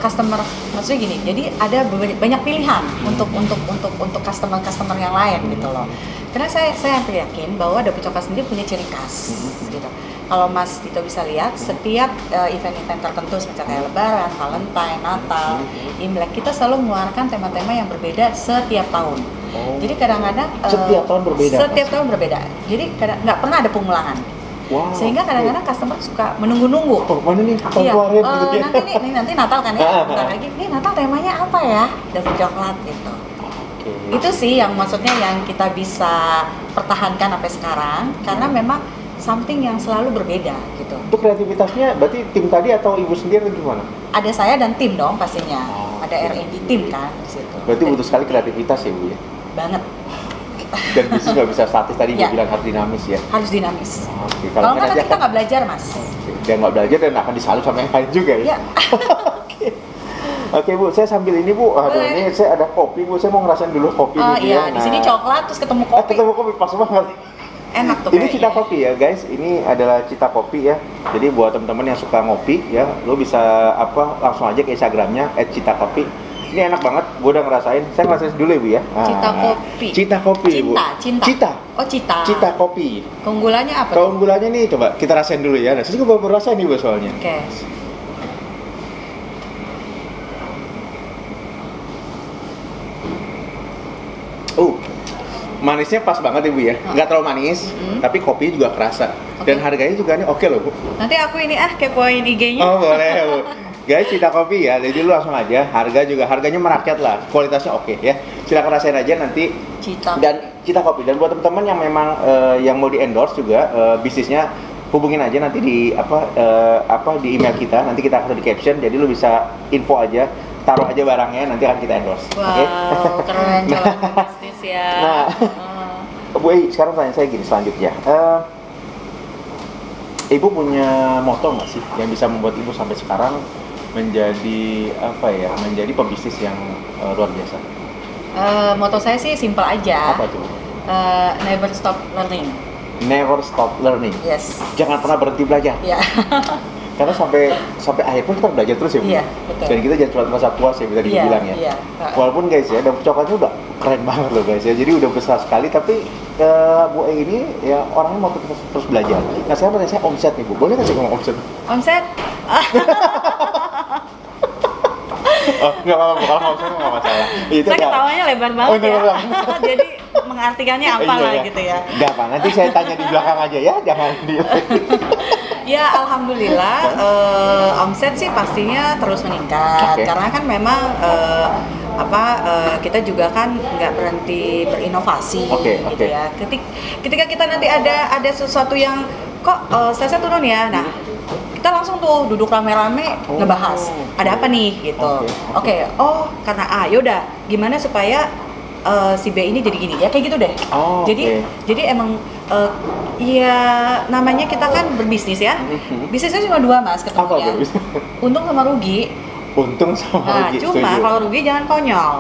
B: customer, maksudnya gini, jadi ada banyak pilihan untuk customer yang lain gitu loh. Karena saya hampir yakin bahwa Dapur Coklat sendiri punya ciri khas gitu. Kalau Mas Dito bisa lihat, setiap event-event tertentu seperti kayak Lebaran, Valentine, Natal, Imlek, kita selalu mengeluarkan tema-tema yang berbeda setiap tahun. Jadi kadang-kadang
A: setiap tahun berbeda.
B: Setiap tahun berbeda. Jadi nggak pernah ada pengulangan.
A: Wow,
B: sehingga kadang-kadang customer suka menunggu-nunggu.
A: Oh, mana nih?
B: Iya,
A: Gitu ya?
B: nanti Natal kan ya. Bentar lagi, ini Natal temanya apa ya? Dapur Coklat gitu. Itu sih yang maksudnya yang kita bisa pertahankan sampai sekarang karena memang something yang selalu berbeda gitu.
A: Itu kreativitasnya berarti tim tadi atau ibu sendiri gimana?
B: Ada saya dan tim dong pastinya. Ada R&D tim kan di situ.
A: Berarti butuh sekali kreativitas ya Bu ya?
B: Banget.
A: Dan bisnis nggak bisa statis tadi Ibu bilang harus dinamis ya?
B: Harus dinamis.
A: Kalau
B: nggak nanti kita nggak belajar Mas.
A: Dan nggak belajar dan akan disalib sama yang lain juga ya? Oke Bu, saya sambil ini Bu, aduh ini saya ada kopi Bu, saya mau ngerasain dulu kopi gitu ya.
B: Di sini coklat terus ketemu kopi.
A: Ketemu kopi pas banget.
B: Enak tuh.
A: Ini Cita Kopi ya guys, ini adalah Cita Kopi ya. Jadi buat teman-teman yang suka ngopi ya, lo bisa langsung aja ke Instagramnya @citakopi. Ini enak banget, gue udah ngerasain. Saya ngerasain dulu ya Bu ya.
B: Cita Kopi.
A: Cita Kopi Bu.
B: Cinta. Oh Cita.
A: Cita Kopi.
B: Keunggulannya apa?
A: Keunggulannya nih coba kita rasain dulu ya. Nah, saya juga baru rasain nih Bu soalnya.
B: Oke.
A: Manisnya pas banget ya Bu ya, nggak terlalu manis, tapi kopi juga kerasa. Dan harganya juga nih oke loh Bu.
B: Nanti aku ini kepoin IG-nya.
A: Oh boleh Bu. Guys, Cita Kopi ya, jadi lu langsung aja, harganya merakyat lah, kualitasnya oke ya. Silakan rasain aja nanti. Cita Kopi. Dan buat teman-teman yang memang yang mau di endorse juga bisnisnya, hubungin aja nanti di di email kita, nanti kita akan di caption, jadi lu bisa info aja, taruh aja barangnya, nanti akan kita endorse.
B: Wow, keren jalan bisnis ya.
A: Nah, Bu sekarang tanya saya gini selanjutnya, Ibu punya moto nggak sih yang bisa membuat Ibu sampai sekarang menjadi menjadi pebisnis yang luar biasa?
B: Moto saya sih simple aja.
A: Apa tuh?
B: Never stop learning.
A: Never stop learning.
B: Yes.
A: Jangan pernah berhenti belajar.
B: Iya.
A: Karena sampai akhir pun kita belajar terus ya Bu.
B: Iya, betul.
A: Dan kita jangan cuma merasa puas ya bisa dibilang ya.
B: Iya.
A: Walaupun guys ya, Dapur Coklatnya udah keren banget loh guys ya. Jadi udah besar sekali, tapi Bu ini ya orangnya mau terus belajar. Nah saya mau tanya omset nih Bu, boleh nggak sih ngomong omset?
B: Omset?
A: Oh, nggak apa-apa, kalau omset nggak masalah.
B: Saya ketawanya lebar banget ya. Jadi mengartikannya apa lah gitu ya.
A: Udah Pak, nanti saya tanya di belakang aja ya, jangan di.
B: Ya alhamdulillah omset sih pastinya terus meningkat karena kan memang kita juga kan nggak berhenti berinovasi gitu ya. Ketika kita nanti ada sesuatu yang kok saya turun ya, nah kita langsung tuh duduk rame-rame ngebahas ada apa nih gitu. Karena yaudah gimana supaya si B ini jadi gini ya, kayak gitu deh. Jadi emang ya namanya kita kan berbisnis ya. Bisnisnya cuma dua Mas ketemunya. Untung sama rugi.
A: Untung sama rugi.
B: Cuma kalau rugi jangan konyol.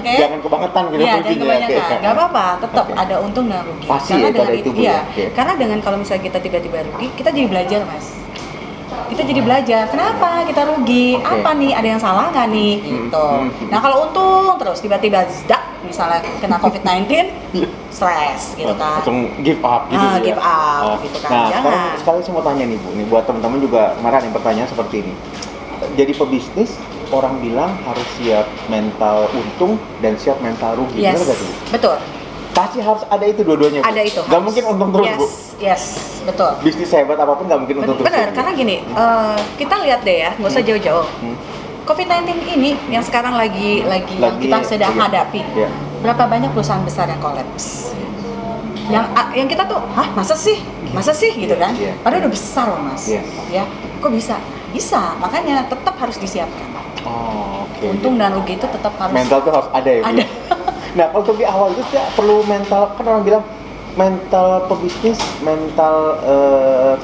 A: Jangan kebangetan gitu.
B: Iya, jangan kebanyakan. Gak apa-apa, tetap ada untung dan rugi.
A: Pasti
B: karena
A: dengan itu ya.
B: Karena dengan kalau misalnya kita tiba-tiba rugi, kita jadi belajar Mas. Kita jadi belajar, kenapa kita rugi, apa nih, ada yang salah nggak nih, gitu. Nah kalau untung terus tiba-tiba zdak, misalnya kena COVID-19, stres gitu kan.
A: Langsung give up gitu ya.
B: Give up gitu kan,
A: nah,
B: jangan.
A: Sekarang saya mau tanya nih Bu, nih buat teman-teman juga marah nih pertanyaan seperti ini. Jadi pebisnis, orang bilang harus siap mental untung dan siap mental rugi,
B: benar
A: nggak sih?
B: Betul.
A: Pasti harus ada itu dua-duanya.
B: Ada itu.
A: Gak mungkin untung terus Bu.
B: Yes, betul.
A: Bisnis hebat apapun gak mungkin untung terus.
B: Benar, karena gini, kita lihat deh ya, nggak usah jauh-jauh. COVID-19 ini yang sekarang lagi yang kita sedang hadapi. Berapa banyak perusahaan besar yang kolaps? Yang kita tuh, masa sih gitu kan? Padahal udah besar loh Mas. Ya, kok bisa? Bisa, makanya tetap harus disiapkan. Untung dan rugi itu tetap harus.
A: Mental tuh harus ada ya. Ada. Nah, kalau untuk di awal itu perlu mental, kan orang bilang mental pebisnis, mental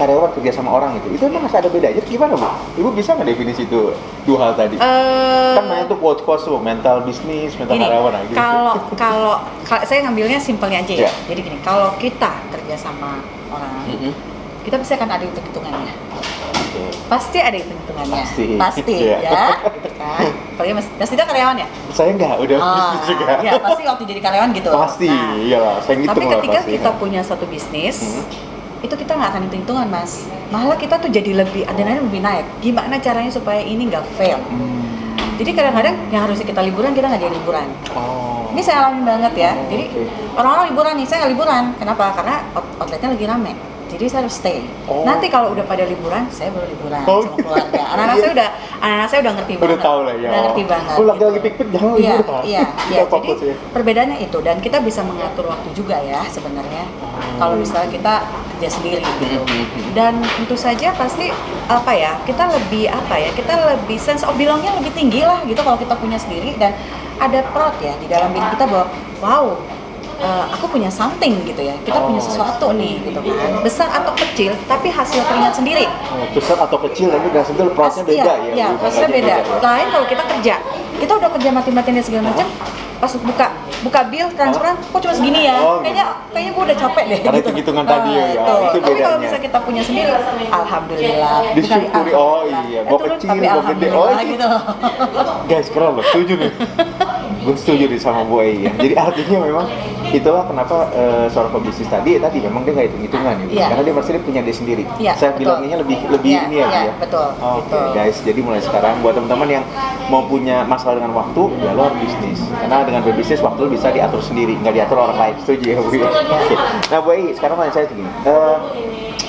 A: karyawan kerja sama orang itu emang masih ada bedanya. Gimana Bu? Ibu bisa nggak definisi itu dua hal tadi? Kan banyak tuh quote-quote tuh, mental bisnis, mental karyawan gitu.
B: Kalau saya ngambilnya simpelnya aja ya. Jadi gini, kalau kita kerja sama orang, kita pasti akan ada hitung-hitungannya. Pasti ada hitung-hitungannya. Pasti
A: Iya.
B: ya, gitu kan. Apalagi Mas Dida karyawan ya?
A: Saya enggak, udah bisnis juga.
B: Ya pasti waktu jadi karyawan gitu.
A: Pasti, iyalah. Saya ngitung
B: Tapi
A: lah
B: ketika
A: pasti.
B: kita punya satu bisnis, itu kita nggak akan hitung-hitungan, Mas. Malah kita tuh jadi lebih adrenalin lebih naik. Gimana caranya supaya ini nggak fail? Jadi kadang-kadang yang harusnya kita liburan, kita nggak jadi liburan. Ini saya alami banget ya. Jadi orang-orang liburan nih, saya nggak liburan. Kenapa? Karena outletnya lagi rame. Jadi saya harus stay. Nanti kalau udah pada liburan, saya baru liburan sama keluarga. Anak-anak saya udah ngerti banget.
A: Udah tahu lah ya.
B: Udah ngerti banget.
A: Lagi pik-pik jangan liburan.
B: Iya. Jadi perbedaannya itu, dan kita bisa mengatur waktu juga ya sebenarnya. Kalau misalnya kita kerja sendiri gitu. Dan tentu saja pasti kita lebih sense of belongnya lebih tinggi lah gitu kalau kita punya sendiri, dan ada proud ya di dalam diri kita bahwa wow, aku punya something gitu ya, kita punya sesuatu nih gitu kan, besar atau kecil tapi hasil keringat sendiri.
A: Besar atau kecil tapi hasil prosesnya beda ya.
B: Iya, prosesnya beda. Lain kalau kita kerja, kita udah kerja mati-matian dan segala macam, pas buka bill transferan kok cuma segini ya, kayaknya gue udah capek deh.
A: Karena hitung-hitungan tadi ya, itu bedanya.
B: Tapi kalau misalnya kita punya sendiri, alhamdulillah.
A: Disyukuri, mau kecil, mau gede,
B: gitu.
A: Guys, keren loh, setuju nih. Gue setuju nih sama Bu Ei ya. Jadi artinya memang itulah kenapa seorang pebisnis tadi memang dia nggak hitung-hitungan ya. Karena dia merasa dia punya dia sendiri. Saya bilangnya lebih ini ya.
B: Iya, betul.
A: Oke, guys. Jadi mulai sekarang buat teman-teman yang mau punya masalah dengan waktu, ya lo harus bisnis. Karena dengan berbisnis waktu lo bisa diatur sendiri, nggak diatur orang lain. Setuju ya Bu? Oke. Nah Bu Ei, sekarang tanya saya gini.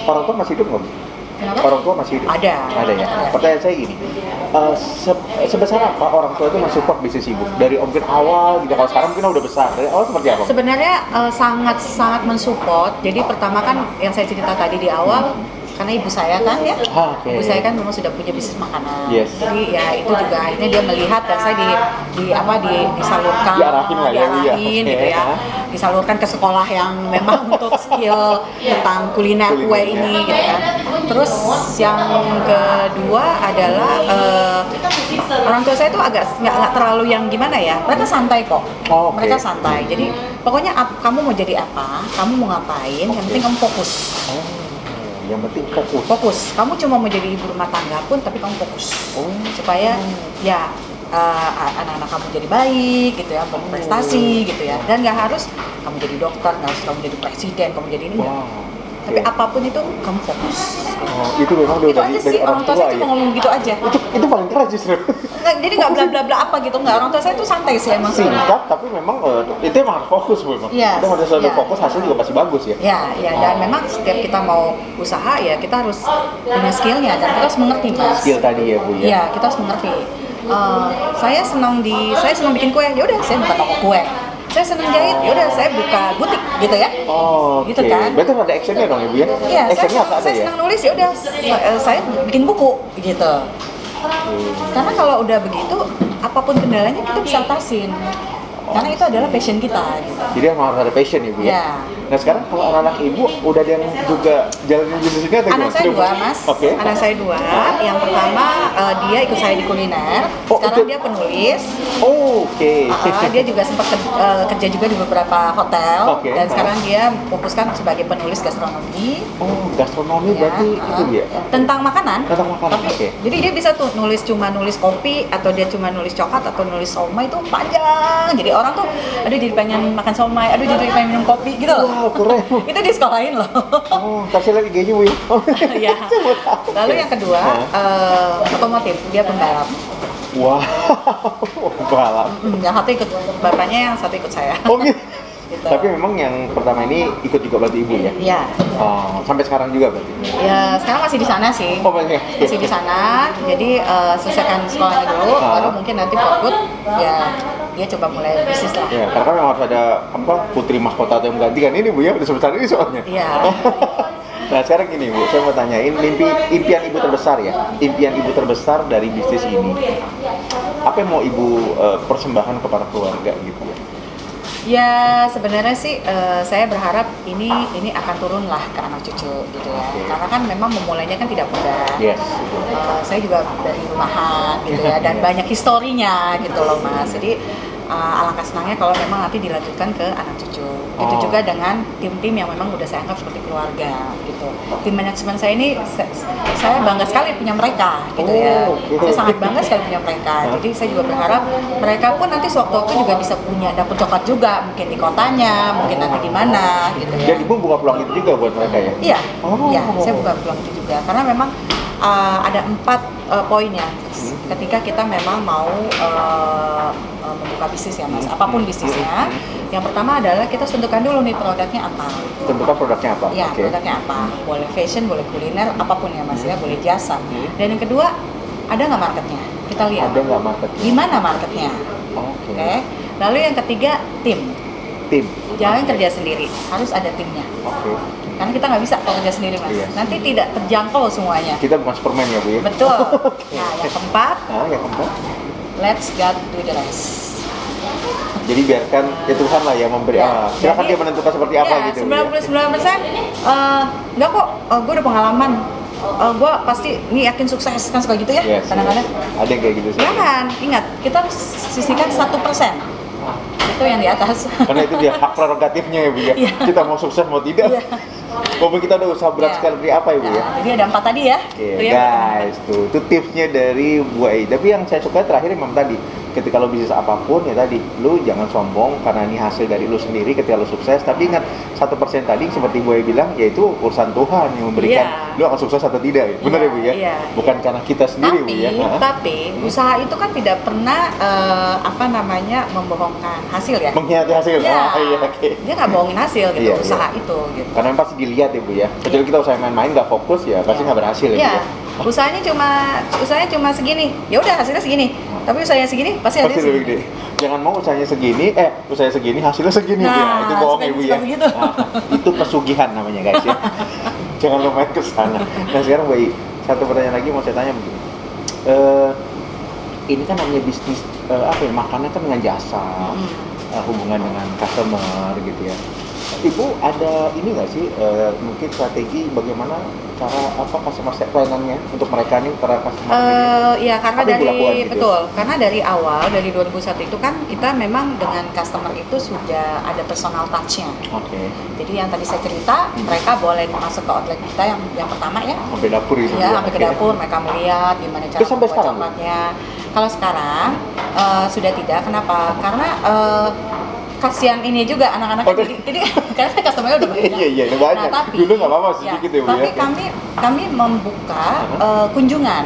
A: Orang tua masih hidup nggak?
B: Kenapa?
A: Orang tua masih hidup?
B: Ada
A: ya? Pertanyaan saya gini, sebesar apa orang tua itu mensupport bisnis ibu? Dari mungkin awal, gitu. Kalau sekarang mungkin udah besar, dari awal seperti apa?
B: Sebenarnya sangat mensupport. Jadi pertama kan yang saya cerita tadi di awal, karena ibu saya kan ya, ibu saya kan memang sudah punya bisnis makanan. Jadi ya itu juga akhirnya dia melihat, dan saya disalurkan, diarahin gitu ya, disalurkan ke sekolah yang memang untuk skill tentang kuliner kue ini gitu kan. Terus yang kedua adalah orang tua saya itu agak nggak terlalu yang gimana ya, mereka santai kok. Mereka santai. Jadi pokoknya kamu mau jadi apa, kamu mau ngapain, yang penting kamu fokus.
A: Yang penting
B: fokus. Kamu cuma mau jadi ibu rumah tangga pun, tapi kamu fokus supaya ya anak-anak kamu jadi baik gitu ya, berprestasi gitu ya, dan nggak harus kamu jadi dokter, nggak harus kamu jadi presiden, kamu jadi ini tapi apapun itu kamu fokus.
A: Itu memang
B: itu aja sih, orang tua saya cuma ngomong gitu aja.
A: Itu paling keras justru.
B: Jadi nggak bla bla bla apa gitu, nggak. Orang tua saya itu santai sih emang.
A: Singkat tapi memang itu emang harus fokus memang. Itu harus selalu fokus, hasil juga pasti bagus ya.
B: Dan memang setiap kita mau usaha ya kita harus punya skillnya, dan kita harus mengerti Mas.
A: Skill tadi ya Bu ya.
B: Iya, kita harus mengerti. Saya senang bikin kue, ya udah saya buka toko kue. Saya senang jahit, ya udah saya buka butik gitu ya. Gitu kan.
A: Berarti ada actionnya dong ya Bu ya?
B: Iya,
A: saya
B: senang nulis, ya udah saya bikin buku gitu. Karena kalau udah begitu, apapun kendalanya kita bisa atasin. Karena itu adalah passion kita gitu.
A: Jadi emang harus ada passion ya Bu ya? Nah sekarang kalau anak-anak ibu udah ada yang juga jalanin bisnis ini atau gimana?
B: Anak saya dua Mas. Anak saya dua. Yang pertama dia ikut saya di kuliner. Sekarang dia penulis. Dia juga sempat kerja juga di beberapa hotel. Dan sekarang dia fokuskan sebagai penulis gastronomi.
A: Gastronomi berarti itu ya?
B: Tentang makanan.
A: Jadi
B: dia bisa tuh cuma nulis kopi, atau dia cuma nulis coklat, atau nulis somai, itu panjang. Jadi orang tuh aduh jadi pengen makan somai, aduh jadi pengen minum kopi gitu loh.
A: Keren.
B: Itu di sekolahin loh.
A: Kasih lagi gaji Bu.
B: Iya. Lalu yang kedua otomotif, dia pembalap.
A: Pembalap.
B: Yang satu ikut bapaknya, yang satu ikut saya.
A: Gitu. Tapi memang yang pertama ini ikut juga berarti ibu ya?
B: Iya.
A: Sampai sekarang juga berarti?
B: Ya sekarang masih di sana sih. Masih di sana. Jadi selesaikan sekolahnya dulu, baru mungkin nanti for good ya dia coba mulai bisnis lah.
A: Ya, karena kan memang harus ada putri mahkota atau yang menggantikan ini Bu ya, udah sebesar ini soalnya.
B: Iya.
A: Nah sekarang gini Bu, saya mau tanyain impian ibu terbesar ya, impian ibu terbesar dari bisnis ini. Apa yang mau ibu persembahkan kepada keluarga gitu ya?
B: Ya sebenarnya sih saya berharap ini akan turun lah ke anak cucu gitu ya. Karena kan memang memulainya kan tidak mudah. Saya juga dari rumahan gitu ya, dan banyak historinya gitu loh Mas. Jadi alangkah senangnya kalau memang nanti dilanjutkan ke anak cucu. Gitu juga dengan tim-tim yang memang udah saya anggap seperti keluarga gitu. Tim manajemen saya ini saya bangga sekali punya mereka gitu ya. Saya sangat bangga sekali punya mereka. Jadi saya juga berharap mereka pun nanti sewaktu-waktu juga bisa punya dapur coklat juga, mungkin di kotanya, mungkin nanti di mana gitu ya.
A: Jadi Ibu buka peluang itu juga buat mereka ya?
B: Iya. Iya, saya buka peluang itu juga karena memang ada 4 poin ya ketika kita memang mau membuka bisnis ya Mas, apapun bisnisnya. Yang pertama adalah kita tentukan dulu nih produknya apa.
A: Tentukan produknya apa?
B: Ya, produknya apa. Boleh fashion, boleh kuliner, apapun ya Mas ya, boleh jasa. Dan yang kedua, ada nggak marketnya? Kita lihat.
A: Ada nggak marketnya?
B: Gimana marketnya? Oke. Lalu yang ketiga, tim. Jangan kerja sendiri, harus ada timnya. Karena kita nggak bisa kalau kerja sendiri Mas. Nanti tidak terjangkau semuanya.
A: Kita bukan Superman ya Bu ya?
B: Betul. Nah, yang keempat, let's God do the rest.
A: Jadi biarkan ya Tuhan lah yang memberi. Silakan dia menentukan seperti apa gitu.
B: 99% enggak kok, gue udah pengalaman. Gue pasti ini yakin sukses kan suka gitu ya. Kadang-kadang
A: ada yang kayak gitu sih.
B: Jangan, ingat kita sisihkan 1%. Itu yang di atas.
A: Karena itu dia hak prerogatifnya ya Bu ya. Kita mau sukses mau tidak. Walaupun kita udah usaha berat sekali apa ya Bu ya.
B: Jadi ada 4 tadi ya.
A: Guys, itu tipsnya dari Bu Ai. Tapi yang saya suka terakhir memang tadi, ketika lo bisnis apapun ya tadi, lu jangan sombong karena ini hasil dari lu sendiri ketika lu sukses. Tapi ingat 1% tadi seperti Bu Ai bilang, yaitu urusan Tuhan yang memberikan lu akan sukses atau tidak. Benar ya Bu ya? Bukan karena kita sendiri Bu ya.
B: Tapi usaha itu kan tidak pernah membohongkan hasil ya.
A: Mengkhianati hasil.
B: Dia nggak bohongin hasil gitu, usaha itu gitu.
A: Karena pasti dilihat ya Bu ya. Kecuali kita usaha main-main nggak fokus ya pasti nggak berhasil ya Bu ya.
B: Usahanya cuma segini, ya udah hasilnya segini. Tapi usahanya segini pasti hasilnya segini.
A: Gede. Jangan mau usahanya segini, hasilnya segini ya. Itu bohong ya Bu ya.
B: Gitu.
A: Itu pesugihan namanya guys ya. Jangan lo main ke sana. Nah sekarang Bu Ai, satu pertanyaan lagi mau saya tanya begini. Ini kan namanya bisnis makanan kan dengan jasa, hubungan dengan customer gitu ya. Ibu ada ini nggak sih mungkin strategi bagaimana cara customer pelayanannya untuk mereka nih para customer?
B: Ya karena karena dari awal dari 2001 itu kan kita memang dengan customer itu sudah ada personal touch-nya. Jadi yang tadi saya cerita mereka boleh masuk ke outlet kita yang pertama ya.
A: Sampai dapur itu.
B: Ya sampai ke dapur mereka melihat gimana cara membuat coklatnya. Kalau sekarang sudah tidak. Kenapa? Karena kasihan ini juga anak-anak jadi karena customer-nya udah banyak.
A: Iya, banyak.
B: Nah, tapi,
A: dulu nggak apa-apa sedikit ya Bu ya.
B: Tapi kami membuka kunjungan.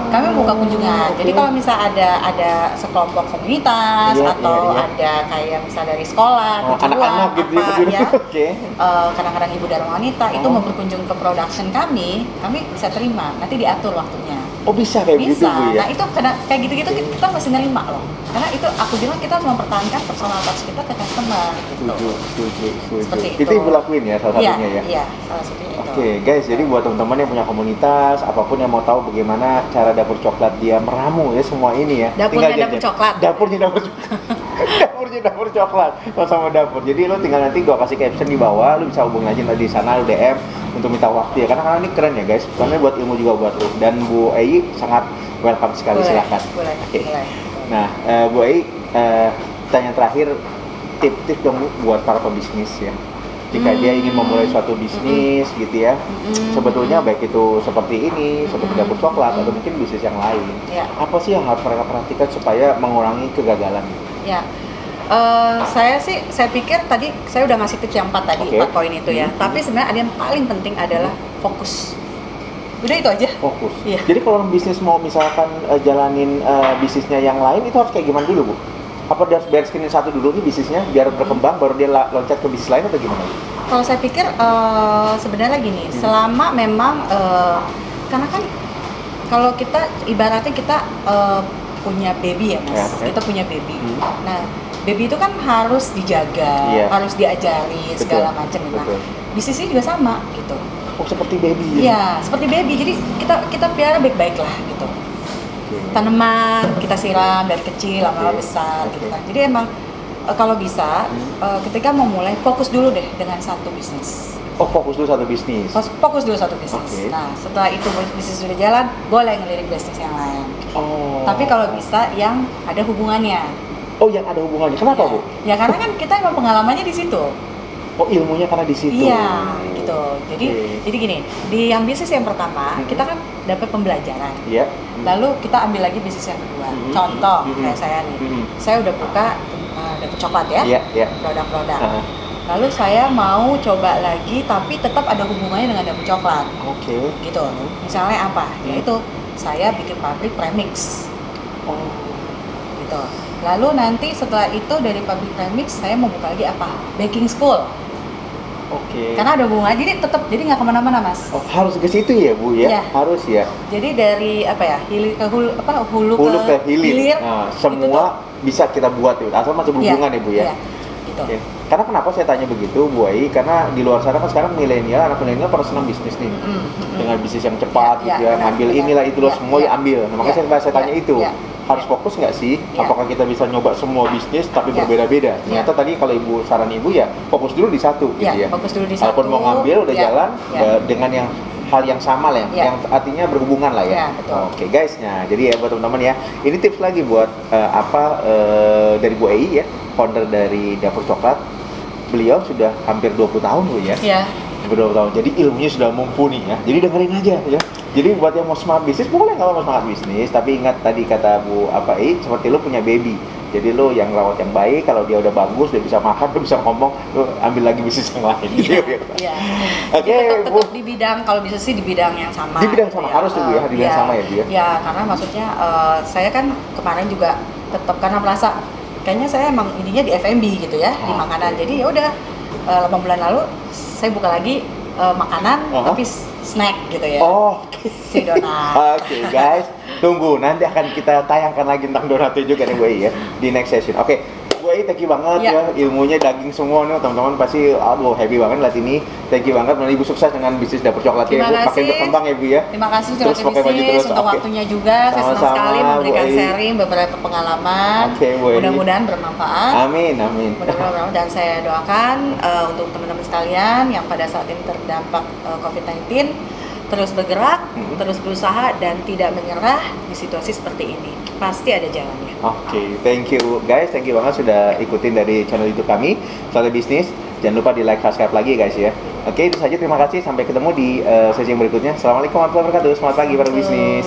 B: Kami membuka kunjungan. Jadi kalau misal ada sekelompok komunitas atau ada kayak misal dari sekolah,
A: anak-anak gitu ya.
B: Kadang-kadang ibu dan wanita itu mau berkunjung ke production kami bisa terima. Nanti diatur waktunya.
A: Bisa kayak gitu Bu ya.
B: Nah itu kayak gitu-gitu kita masih nerima loh. Karena itu aku bilang kita harus mempertahankan personal touch kita ke customer gitu.
A: Setuju.
B: Seperti itu.
A: Itu Ibu lakuin ya salah satunya ya.
B: Iya, salah satunya itu.
A: Guys, jadi buat teman-teman yang punya komunitas, apapun yang mau tahu bagaimana cara dapur coklat dia meramu ya semua ini ya.
B: Dapurnya dapur coklat.
A: Dapurnya dapur coklat. Sama dapur. Jadi lo tinggal nanti gua kasih caption di bawah, lo bisa hubungin aja di sana lo DM untuk minta waktu ya. Karena ini keren ya guys. Karena buat ilmu juga buat lo. Dan Bu Ai sangat welcome sekali, silakan.
B: Boleh.
A: Nah, Bu Ai, pertanyaan terakhir, tips dong buat para pebisnis ya. Jika dia ingin memulai suatu bisnis gitu ya, sebetulnya baik itu seperti ini, seperti dapur coklat atau mungkin bisnis yang lain, apa sih yang harus mereka perhatikan supaya mengurangi kegagalan?
B: Saya pikir tadi saya udah ngasih tips yang 4 tadi, 4 poin itu ya. Tapi sebenarnya ada yang paling penting adalah fokus. Udah itu aja.
A: Fokus. Jadi kalau bisnis mau misalkan jalanin bisnisnya yang lain itu harus kayak gimana dulu Bu? Apa dia harus beresin satu dulu nih bisnisnya biar berkembang baru dia loncat ke bisnis lain atau gimana?
B: Kalau saya pikir sebenarnya gini, selama memang karena kan kalau kita ibaratnya kita punya baby ya Mas, kita punya baby. Nah baby itu kan harus dijaga, harus diajari segala macam. Nah bisnisnya juga sama gitu.
A: Seperti baby.
B: Iya, seperti baby. Jadi kita pelihara baik-baik lah gitu. Tanaman kita siram dari kecil lama-lama besar gitu kan. Jadi emang kalau bisa ketika mau mulai fokus dulu deh dengan satu bisnis.
A: Fokus dulu satu bisnis.
B: Fokus dulu satu bisnis. Nah, setelah itu bisnis sudah jalan, boleh ngelirik bisnis yang lain. Tapi kalau bisa yang ada hubungannya.
A: Oh, yang ada hubungannya. Kenapa, Bu?
B: Ya karena kan kita emang pengalamannya di situ.
A: Oh, ilmunya karena di situ.
B: Iya, gitu. Jadi gini, di yang bisnis yang pertama, kita kan dapat pembelajaran.
A: Iya.
B: Lalu kita ambil lagi bisnis yang kedua. Contoh, kayak saya nih. Saya udah buka dapur coklat ya.
A: Iya.
B: Produk-produk. Lalu saya mau coba lagi tapi tetap ada hubungannya dengan dapur coklat.
A: Oke.
B: Gitu. Misalnya apa? Yaitu saya bikin pabrik premix.
A: Oh.
B: Gitu. Lalu nanti setelah itu dari pabrik premix saya mau buka lagi apa? Baking school.
A: Oke.
B: Karena ada hubungan, jadi tetap jadi nggak kemana-mana, Mas.
A: Oh, harus ke situ ya, Bu ya?
B: Iya.
A: Harus ya.
B: Jadi dari apa ya, hulu
A: ke hilir. Nah,
B: itu
A: semua bisa kita buat itu, asal masih berhubungan ya, Bu ya.
B: Iya. Gitu.
A: Oke. Karena kenapa saya tanya begitu, Bu Ai? Karena di luar sana kan sekarang anak milenial pada senang bisnis nih, dengan bisnis yang cepat, gitu ya, ngambil inilah itu loh, semua diambil. Nah, makanya saya tanya itu. Harus fokus nggak sih? Apakah kita bisa nyoba semua bisnis tapi berbeda-beda? Ternyata tadi kalau Ibu saran Ibu ya fokus dulu di satu, gitu ya.
B: Fokus dulu di satu.
A: Walaupun mau ngambil udah jalan dengan yang hal yang sama lah, yang artinya berhubungan lah ya.
B: Betul.
A: Oke guys, nah jadi ya buat teman-teman ya, ini tips lagi buat dari Bu Ai ya, founder dari Dapur Coklat. Beliau sudah hampir 20 tahun Bu ya.
B: Iya.
A: Hampir 20 tahun. Jadi ilmunya sudah mumpuni ya. Jadi dengerin aja ya. Jadi buat yang mau smart bisnis, boleh nggak mau smart bisnis, tapi ingat tadi kata Bu Ai, seperti lo punya baby. Jadi lo yang rawat yang baik, kalau dia udah bagus, dia bisa makan, dia bisa ngomong, lo ambil lagi bisnis yang lain.
B: Iya.
A: Oke,
B: tetap di bidang, kalau bisa sih di bidang yang sama.
A: Di bidang sama, harus tuh Bu ya, di bidang sama ya Bu ya.
B: Ya, karena maksudnya saya kan kemarin juga tetap karena merasa kayaknya saya emang ininya di F&B gitu ya, di makanan. Jadi ya udah 8 bulan lalu saya buka lagi makanan tapi snack gitu ya. Si donat.
A: Oke, guys, tunggu nanti akan kita tayangkan lagi tentang donatnya juga nih Bu Ai ya di next session. Oke, Bu Ai thank you banget ya, ilmunya daging semua nih teman-teman, pasti aduh happy banget lihat ini. Thank you banget, Ibu sukses dengan bisnis Dapur Coklatnya ya Bu, makin berkembang ya Bu ya.
B: Terima kasih terus pakai baju terus untuk waktunya juga. Saya senang sekali memberikan sharing beberapa pengalaman. Mudah-mudahan bermanfaat.
A: Amin.
B: Mudah-mudahan, dan saya doakan untuk teman-teman sekalian yang pada saat ini terdampak COVID-19 terus bergerak, terus berusaha dan tidak menyerah di situasi seperti ini. Pasti ada jalannya.
A: Oke, thank you guys, thank you banget sudah ikutin dari channel YouTube kami, Soal Bisnis. Jangan lupa di like, subscribe lagi guys ya. Oke, itu saja, terima kasih, sampai ketemu di sesi yang berikutnya. Assalamualaikum warahmatullahi wabarakatuh. Selamat pagi para bisnis.